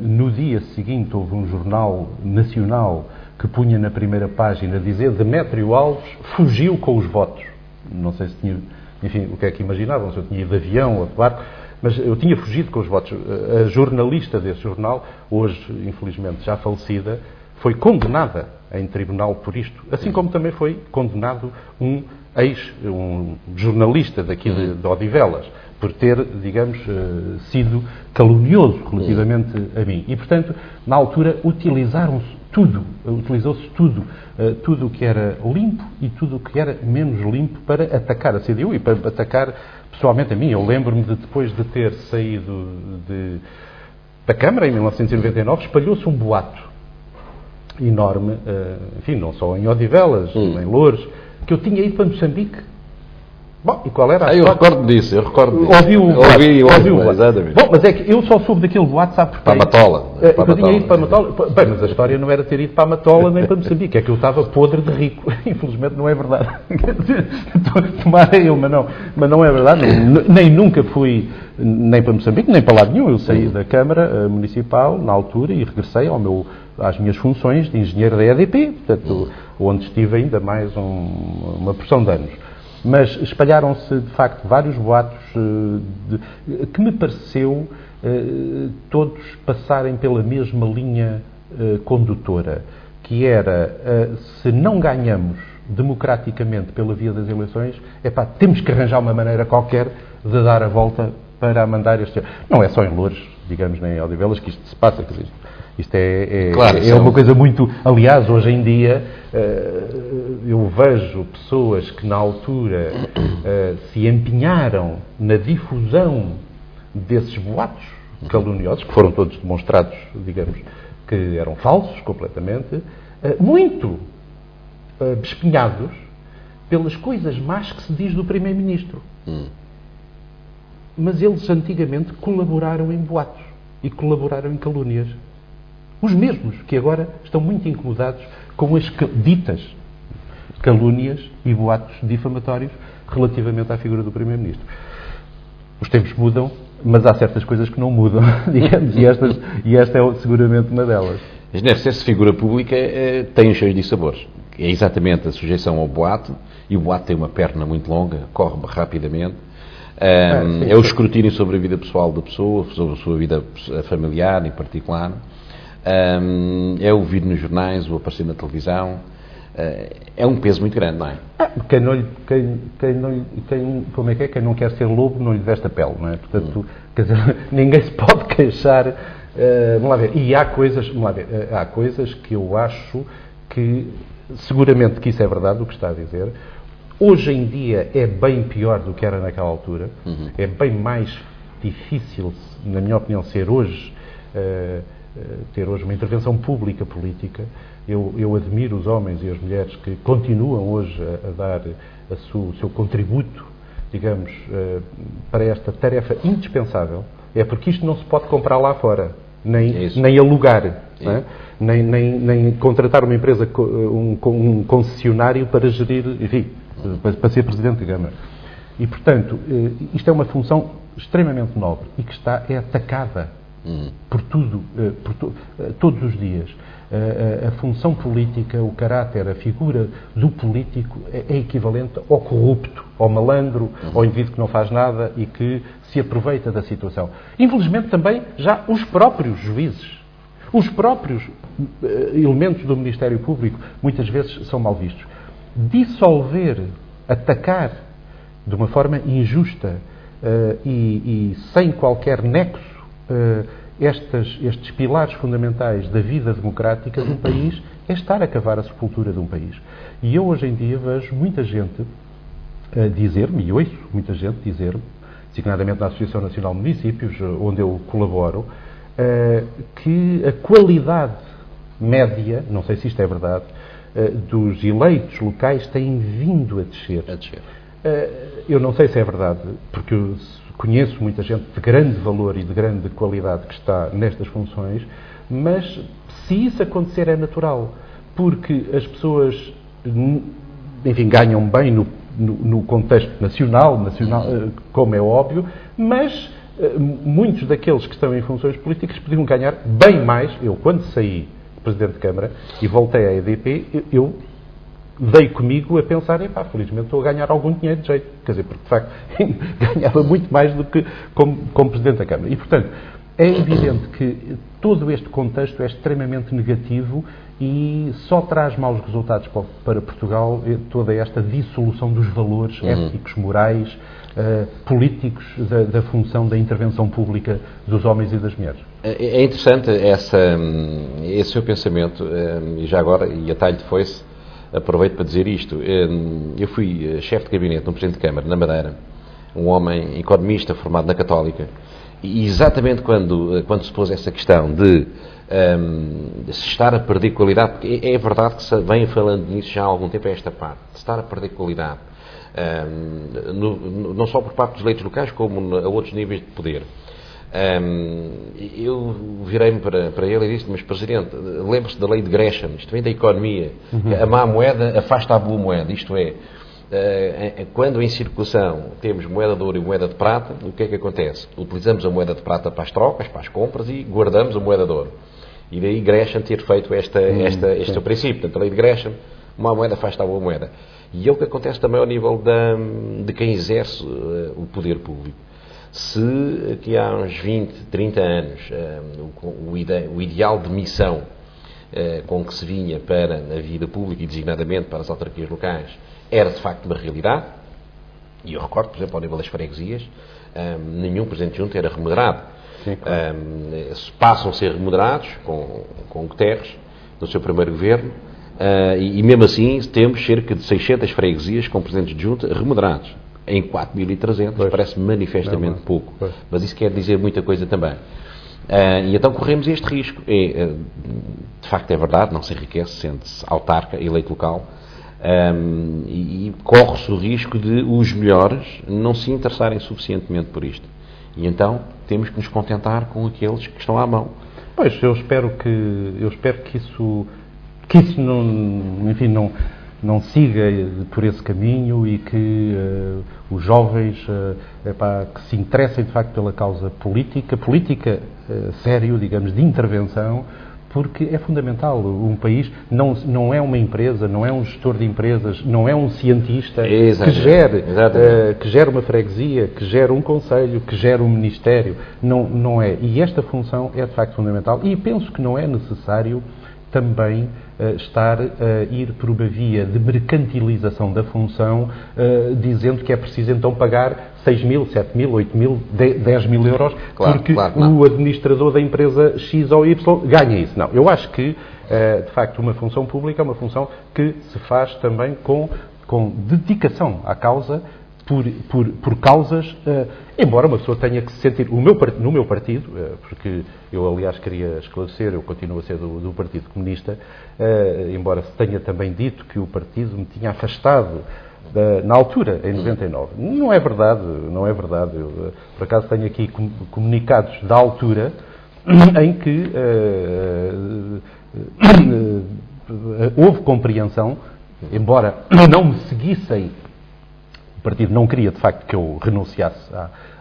Speaker 2: no dia seguinte houve um jornal nacional que punha na primeira página a dizer Demétrio Alves fugiu com os votos. Não sei se tinha, enfim, o que é que imaginavam, se eu tinha ido de avião ou de barco, mas eu tinha fugido com os votos. A jornalista desse jornal, hoje, infelizmente, já falecida, foi condenada em tribunal por isto. Assim como também foi condenado um jornalista daqui de Odivelas, por ter, digamos, sido calunioso relativamente a mim. E, portanto, na altura, utilizou-se tudo o que era limpo e tudo o que era menos limpo para atacar a CDU e para atacar pessoalmente a mim. Eu lembro-me de, depois de ter saído da Câmara, em 1999, espalhou-se um boato enorme, enfim, não só em Odivelas, em Loures, que eu tinha ido para Moçambique. Bom, e qual era a
Speaker 1: Eu recordo disso,
Speaker 2: Ouviu,
Speaker 1: exatamente.
Speaker 2: Bom, mas é que eu só soube daquele WhatsApp porque...
Speaker 1: Para a Matola.
Speaker 2: Eu tinha ido para a Matola. Bem, mas a história não era ter ido para a Matola nem para Moçambique, é que eu estava podre de rico. Infelizmente não é verdade. Tomara eu, mas não é verdade. Nem nunca fui nem para Moçambique, nem para lado nenhum. Eu saí da Câmara Municipal na altura e regressei às minhas funções de engenheiro da EDP, portanto, onde estive ainda mais uma porção de anos. Mas espalharam-se, de facto, vários boatos que me pareceu todos passarem pela mesma linha condutora, que era, se não ganhamos democraticamente pela via das eleições, temos que arranjar uma maneira qualquer de dar a volta para mandar este... Não é só em Loures, digamos, nem em Odivelas que isto se passa, quer dizer, isto é uma coisa muito... Aliás, hoje em dia, eu vejo pessoas que na altura se empenharam na difusão desses boatos caluniosos, que foram todos demonstrados, digamos, que eram falsos completamente, muito bespinhados pelas coisas más que se diz do Primeiro-Ministro. Mas eles antigamente colaboraram em boatos e colaboraram em calúnias. Os mesmos que agora estão muito incomodados com as ditas calúnias e boatos difamatórios relativamente à figura do Primeiro-Ministro. Os tempos mudam, mas há certas coisas que não mudam, digamos, e esta é seguramente uma delas.
Speaker 1: Mas nesse ser figura pública tem os seus dissabores. É exatamente a sujeição ao boato, e o boato tem uma perna muito longa, corre rapidamente. É o escrutínio sobre a vida pessoal da pessoa, sobre a sua vida familiar em particular. É o vir nos jornais, o aparecer na televisão. É um peso muito grande, não é? Quem não quer ser lobo não lhe veste a pele, não é? Portanto, quer dizer, ninguém se pode queixar. Vamos lá ver. E há coisas que eu acho que, seguramente que isso é verdade, o que está a dizer. Hoje em dia é bem pior do que era naquela altura. É bem mais difícil, na minha opinião, ter hoje uma intervenção pública política. Eu admiro os homens e as mulheres que continuam hoje a dar o seu contributo, digamos, para esta tarefa indispensável. É porque isto não se pode comprar lá fora, nem alugar, não é? nem contratar uma empresa, um concessionário para gerir, enfim, para ser Presidente da Câmara. E, portanto, isto é uma função extremamente nobre e que é atacada por tudo, todos os dias. A função política, o caráter, a figura do político é equivalente ao corrupto, ao malandro, ao indivíduo que não faz nada e que se aproveita da situação. Infelizmente também já os próprios juízes, os próprios elementos do Ministério Público muitas vezes são mal vistos. Dissolver, atacar de uma forma injusta e sem qualquer nexo estes pilares fundamentais da vida democrática de um país é estar a cavar a sepultura de um país. E eu hoje em dia vejo muita gente dizer-me, e ouço muita gente dizer-me, designadamente na Associação Nacional de Municípios, onde eu colaboro, que a qualidade média, não sei se isto é verdade, dos eleitos locais tem vindo a descer. Eu não sei se é verdade, porque eu conheço muita gente de grande valor e de grande qualidade que está nestas funções, mas se isso acontecer é natural, porque as pessoas, enfim, ganham bem no contexto nacional, como é óbvio, mas muitos daqueles que estão em funções políticas podiam ganhar bem mais. Eu, quando saí Presidente de Câmara e voltei à EDP, eu dei comigo a pensar, felizmente estou a ganhar algum dinheiro de jeito. Quer dizer, porque de facto ganhava muito mais do que como Presidente da Câmara. E, portanto, é evidente que todo este contexto é extremamente negativo e só traz maus resultados para Portugal toda esta dissolução dos valores éticos, morais, políticos da função da intervenção pública dos homens e das mulheres. É interessante esse seu pensamento, e já agora, e a talho de foice, aproveito para dizer isto. Eu fui chefe de gabinete no Presidente de Câmara, na Madeira, um homem economista formado na Católica, e exatamente quando se pôs essa questão de se estar a perder qualidade, porque é verdade que se vem falando nisso já há algum tempo, esta parte, de estar a perder qualidade não só por parte dos eleitos locais, como a outros níveis de poder. Eu virei-me para ele e disse: mas Presidente, lembre-se da lei de Gresham, isto vem da economia, a má moeda afasta a boa moeda, isto é, quando em circulação temos moeda de ouro e moeda de prata, o que é que acontece? Utilizamos a moeda de prata para as trocas, para as compras, e guardamos a moeda de ouro. E daí Gresham ter feito este princípio. Portanto, a lei de Gresham, uma moeda afasta a boa moeda. E é o que acontece também ao nível de quem exerce o poder público. Se aqui há uns 20, 30 anos o ideal de missão com que se vinha para a vida pública e designadamente para as autarquias locais era de facto uma realidade, e eu recordo, por exemplo, ao nível das freguesias, nenhum Presidente de Junta era remunerado. Sim, claro. Passam a ser remunerados com Guterres, no seu primeiro governo, e mesmo assim temos cerca de 600 freguesias com Presidentes de Junta remunerados. Em 4.300 parece manifestamente pouco, mas isso quer dizer muita coisa também. E então corremos este risco. De facto é verdade, não se enriquece, sente-se autarca, eleito local, e corre-se o risco de os melhores não se interessarem suficientemente por isto. E então temos que nos contentar com aqueles que estão à mão.
Speaker 2: Pois, eu espero que isso não, enfim, não siga por esse caminho e que os jovens que se interessem de facto pela causa política sério, digamos, de intervenção, porque é fundamental. Um país não é uma empresa, não é um gestor de empresas, não é um cientista que gere uma freguesia, que gere um conselho, que gere um ministério. Não é. E esta função é de facto fundamental. E penso que não é necessário também estar a ir por uma via de mercantilização da função, dizendo que é preciso então pagar 6.000, 7.000, 8.000, 10.000 euros, porque o administrador da empresa X ou Y ganha isso. Não, eu acho que, de facto, uma função pública é uma função que se faz também com dedicação à causa, por causas, embora uma pessoa tenha que se sentir... No meu partido, porque eu, aliás, queria esclarecer, eu continuo a ser do Partido Comunista, embora se tenha também dito que o partido me tinha afastado na altura, em 99. Não é verdade. Eu, por acaso, tenho aqui comunicados da altura em que houve compreensão, embora não me seguissem. O partido não queria, de facto, que eu renunciasse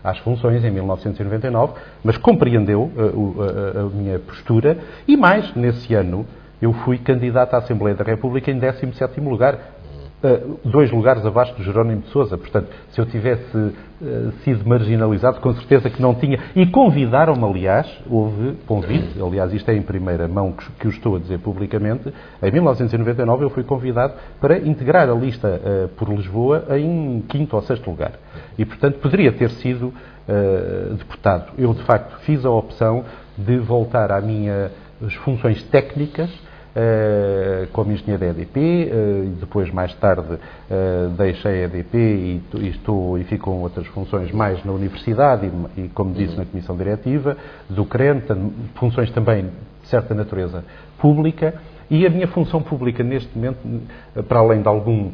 Speaker 2: às funções em 1999, mas compreendeu a minha postura e mais, nesse ano, eu fui candidato à Assembleia da República em 17º lugar, 2 lugares abaixo do Jerónimo de Sousa. Portanto, se eu tivesse sido marginalizado, com certeza que não tinha. E convidaram-me, aliás, houve convite, aliás, isto é em primeira mão que o estou a dizer publicamente, em 1999 eu fui convidado para integrar a lista por Lisboa em 5º ou 6º lugar. E, portanto, poderia ter sido deputado. Eu, de facto, fiz a opção de voltar às minhas funções técnicas, como engenheiro da EDP, e depois, mais tarde, deixei a EDP e fico com outras funções mais na universidade e como disse, na comissão diretiva do CREN, funções também de certa natureza pública, e a minha função pública neste momento, para além de algum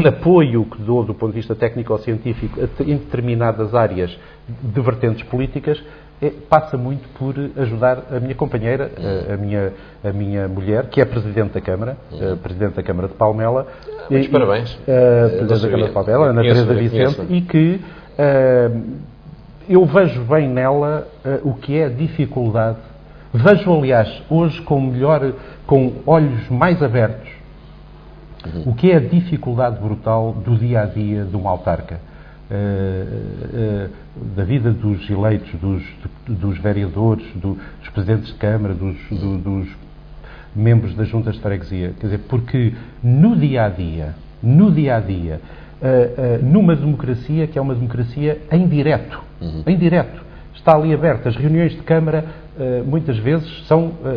Speaker 2: apoio que dou do ponto de vista técnico-científico em determinadas áreas de vertentes políticas, passa muito por ajudar a minha companheira, a minha mulher, que é Presidente da Câmara, Presidente da Câmara de Palmela.
Speaker 1: Muitos parabéns.
Speaker 2: Presidente da Câmara de Palmela, Ana Teresa Vicente, e que eu vejo bem nela o que é a dificuldade. Vejo, aliás, hoje com olhos mais abertos, o que é a dificuldade brutal do dia-a-dia de um autarca. Da vida dos eleitos, dos vereadores, dos presidentes de Câmara, dos membros das juntas de freguesia. Quer dizer, porque no dia-a-dia, numa democracia que é uma democracia em direto, está ali aberta. As reuniões de Câmara, muitas vezes,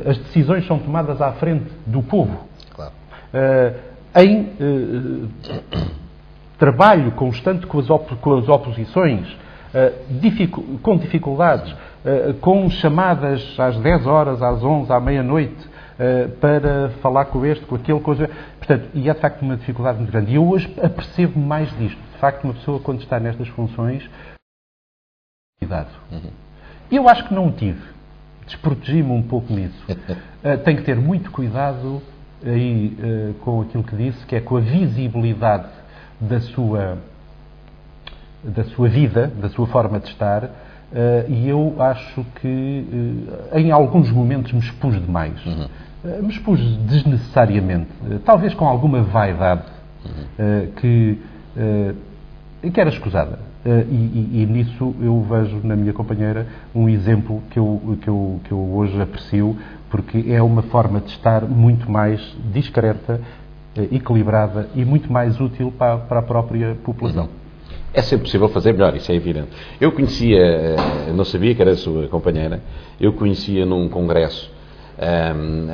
Speaker 2: as decisões são tomadas à frente do povo. Claro. Trabalho constante com as oposições, com dificuldades, com chamadas às 10 horas, às 11, à meia-noite, para falar com este, com aquele, com... Portanto, e é de facto uma dificuldade muito grande. E eu hoje apercebo mais disto. De facto, uma pessoa quando está nestas funções, cuidado. Eu acho que não o tive. Desprotegi-me um pouco nisso. Tem que ter muito cuidado aí com aquilo que disse, que é com a visibilidade da sua vida, da sua forma de estar, e eu acho que em alguns momentos me expus demais. Me expus desnecessariamente, talvez com alguma vaidade que era escusada. E nisso eu vejo na minha companheira um exemplo que eu hoje aprecio, porque é uma forma de estar muito mais discreta, equilibrada e muito mais útil para a própria população.
Speaker 1: É sempre possível fazer melhor, isso é evidente. Eu conhecia, não sabia que era a sua companheira, eu conhecia num congresso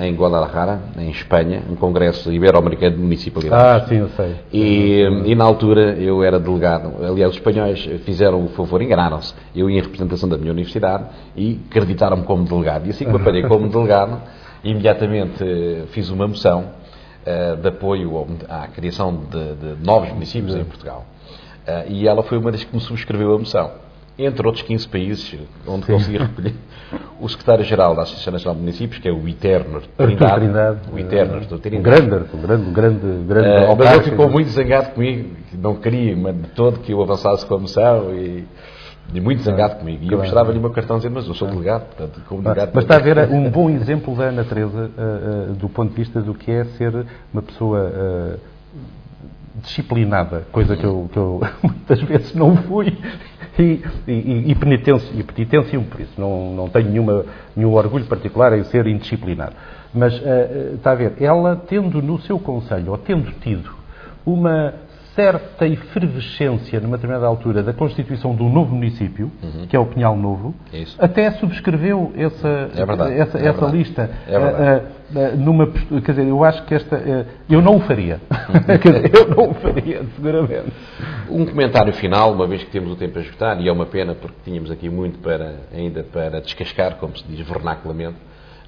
Speaker 1: em Guadalajara, em Espanha, um congresso ibero-americano de municipalidades.
Speaker 2: Sim, eu sei.
Speaker 1: E na altura eu era delegado. Aliás, os espanhóis fizeram o favor, enganaram-se. Eu ia em representação da minha universidade e acreditaram-me como delegado. E assim que me apanhei como delegado, imediatamente fiz uma moção de apoio à criação de novos municípios em Portugal. E ela foi uma das que me subscreveu a moção. Entre outros 15 países onde consegui recolher o secretário-geral da Associação Nacional de Municípios, que é o Iterno Trindade. O Iterno Trindade.
Speaker 2: Um grande
Speaker 1: mas ele ficou muito zangado comigo, que não queria de todo que eu avançasse com a moção e muito zangado comigo. E eu mostrava-lhe o meu cartão dizendo, mas eu sou delegado, portanto, como delegado...
Speaker 2: Mas está a ver um bom exemplo da Ana Teresa, do ponto de vista do que é ser uma pessoa disciplinada, coisa que eu muitas vezes não fui, e penitencio por isso. Não tenho nenhum orgulho particular em ser indisciplinado. Mas, está a ver, ela tendo no seu conselho, ou tendo tido uma certa efervescência numa determinada altura da constituição de um novo município, que é o Pinhal Novo, até subscreveu essa lista.
Speaker 1: É verdade.
Speaker 2: Quer dizer, eu acho que eu não o faria. Eu não o faria, seguramente.
Speaker 1: Um comentário final, uma vez que temos o tempo a esgotar, e é uma pena porque tínhamos aqui muito ainda para descascar, como se diz vernaculamente,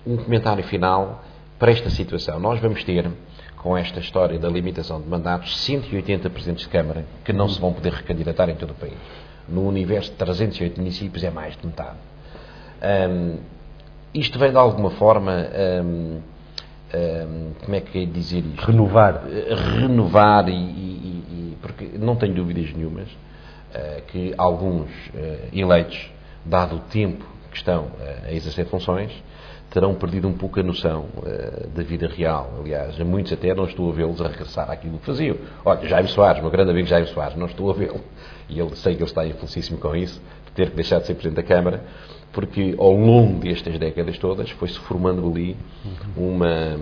Speaker 1: um comentário final para esta situação. Nós vamos ter, com esta história da limitação de mandatos, 180 presidentes de Câmara que não se vão poder recandidatar em todo o país. No universo de 308 municípios é mais de metade. Isto vem de alguma forma, como é que é dizer isto?
Speaker 2: Renovar,
Speaker 1: porque não tenho dúvidas nenhumas que alguns eleitos, dado o tempo que estão a exercer funções, terão perdido um pouco a noção da vida real. Aliás, a muitos até não estou a vê-los a regressar àquilo que faziam. Olha, Jaime Soares, meu grande amigo Jaime Soares, não estou a vê-lo. E sei que ele está infelicíssimo com isso, de ter que deixar de ser Presidente da Câmara, porque ao longo destas décadas todas foi-se formando ali uma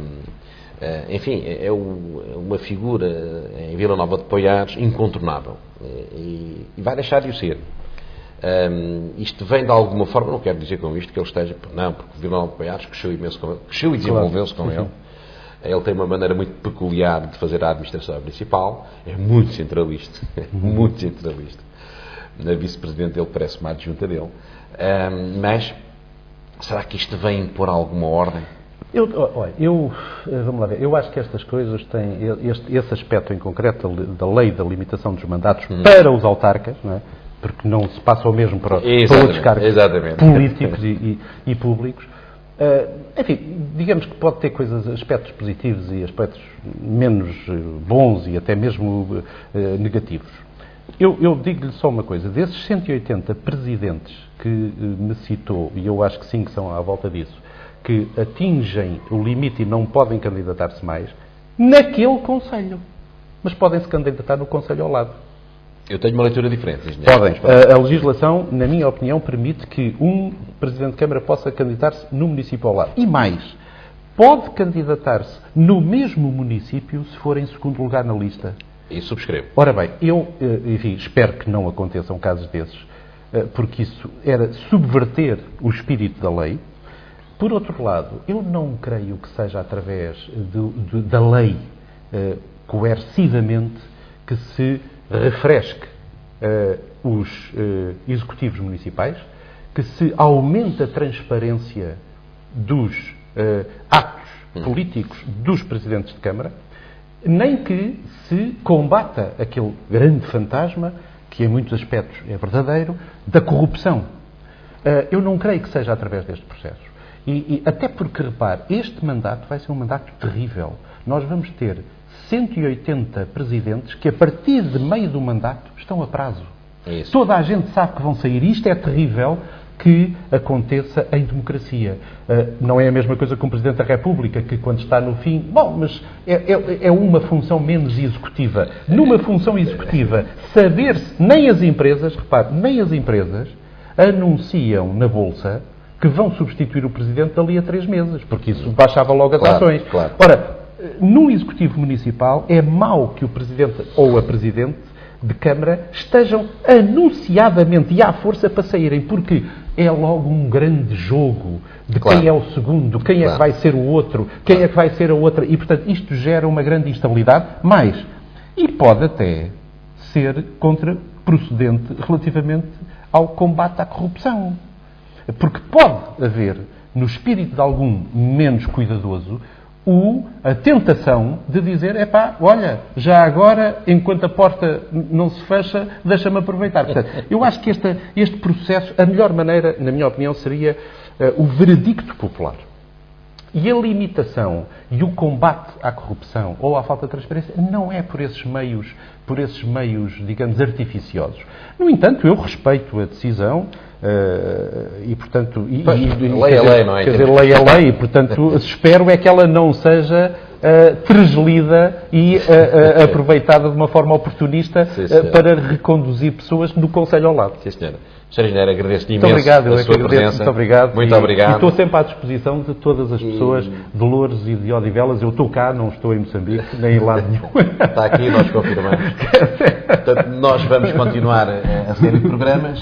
Speaker 1: figura em Vila Nova de Poiares incontornável. E vai deixar de o ser. Isto vem de alguma forma, não quero dizer com isto que ele esteja, não, porque Vila Nova de Poiares cresceu imenso com ele, cresceu e desenvolveu-se com ele. Ele tem uma maneira muito peculiar de fazer a administração municipal, é muito centralista, muito centralista. A vice-presidente dele parece uma adjunta dele. Mas será que isto vem impor alguma ordem?
Speaker 2: Vamos lá ver, eu acho que estas coisas têm esse aspecto em concreto da lei da limitação dos mandatos para os autarcas, não é? Porque não se passa o mesmo para outros cargos políticos e públicos. Enfim, digamos que pode ter aspectos positivos e aspectos menos bons e até mesmo negativos. Eu digo-lhe só uma coisa, desses 180 presidentes que me citou, e eu acho que sim que são à volta disso, que atingem o limite e não podem candidatar-se mais, naquele conselho. Mas podem se candidatar no conselho ao lado.
Speaker 1: Eu tenho uma leitura diferente.
Speaker 2: Podem. A legislação, na minha opinião, permite que um Presidente de Câmara possa candidatar-se no município ao lado. E mais, pode candidatar-se no mesmo município se for em segundo lugar na lista.
Speaker 1: E subscrevo.
Speaker 2: Ora bem, eu espero que não aconteçam casos desses, porque isso era subverter o espírito da lei. Por outro lado, eu não creio que seja através da lei coercivamente que se refresque os executivos municipais, que se aumente a transparência dos atos políticos dos presidentes de Câmara, nem que se combata aquele grande fantasma, que em muitos aspectos é verdadeiro, da corrupção. Eu não creio que seja através deste processo. E até porque, repare, este mandato vai ser um mandato terrível. Nós vamos ter 180 presidentes que, a partir de meio do mandato, estão a prazo.
Speaker 1: Isso.
Speaker 2: Toda a gente sabe que vão sair. Isto é terrível que aconteça em democracia. Não é a mesma coisa com o Presidente da República, que quando está no fim... Bom, mas é uma função menos executiva. Numa função executiva, saber-se... Nem as empresas, repare, nem as empresas anunciam na Bolsa que vão substituir o Presidente dali a 3 meses, porque isso baixava logo as ações.
Speaker 1: Claro.
Speaker 2: Ora, no Executivo Municipal é mau que o Presidente ou a Presidente de Câmara estejam anunciadamente e à força para saírem, porque é logo um grande jogo de quem é o segundo, quem é que vai ser o outro, quem é que vai ser a outra, e portanto isto gera uma grande instabilidade, e pode até ser contraprocedente relativamente ao combate à corrupção. Porque pode haver, no espírito de algum menos cuidadoso, a tentação de dizer, olha, já agora, enquanto a porta não se fecha, deixa-me aproveitar. Portanto, eu acho que este processo, a melhor maneira, na minha opinião, seria o veredicto popular. E a limitação e o combate à corrupção ou à falta de transparência não é por esses meios, digamos, artificiosos. No entanto, eu respeito a decisão e, portanto...
Speaker 1: lei é lei, não é?
Speaker 2: Quer dizer, lei é lei, e, portanto, espero é que ela não seja treslida e aproveitada de uma forma oportunista para reconduzir pessoas no Conselho ao lado.
Speaker 1: Sim, senhora. Sr. Engenheiro, agradeço-lhe imenso
Speaker 2: obrigado,
Speaker 1: a sua presença.
Speaker 2: Muito obrigado.
Speaker 1: Muito obrigado.
Speaker 2: E estou sempre à disposição de todas as pessoas de Loures e de Odivelas. Eu estou cá, não estou em Moçambique, nem em lado nenhum.
Speaker 1: Está aqui, nós confirmamos. Portanto, nós vamos continuar a série de programas.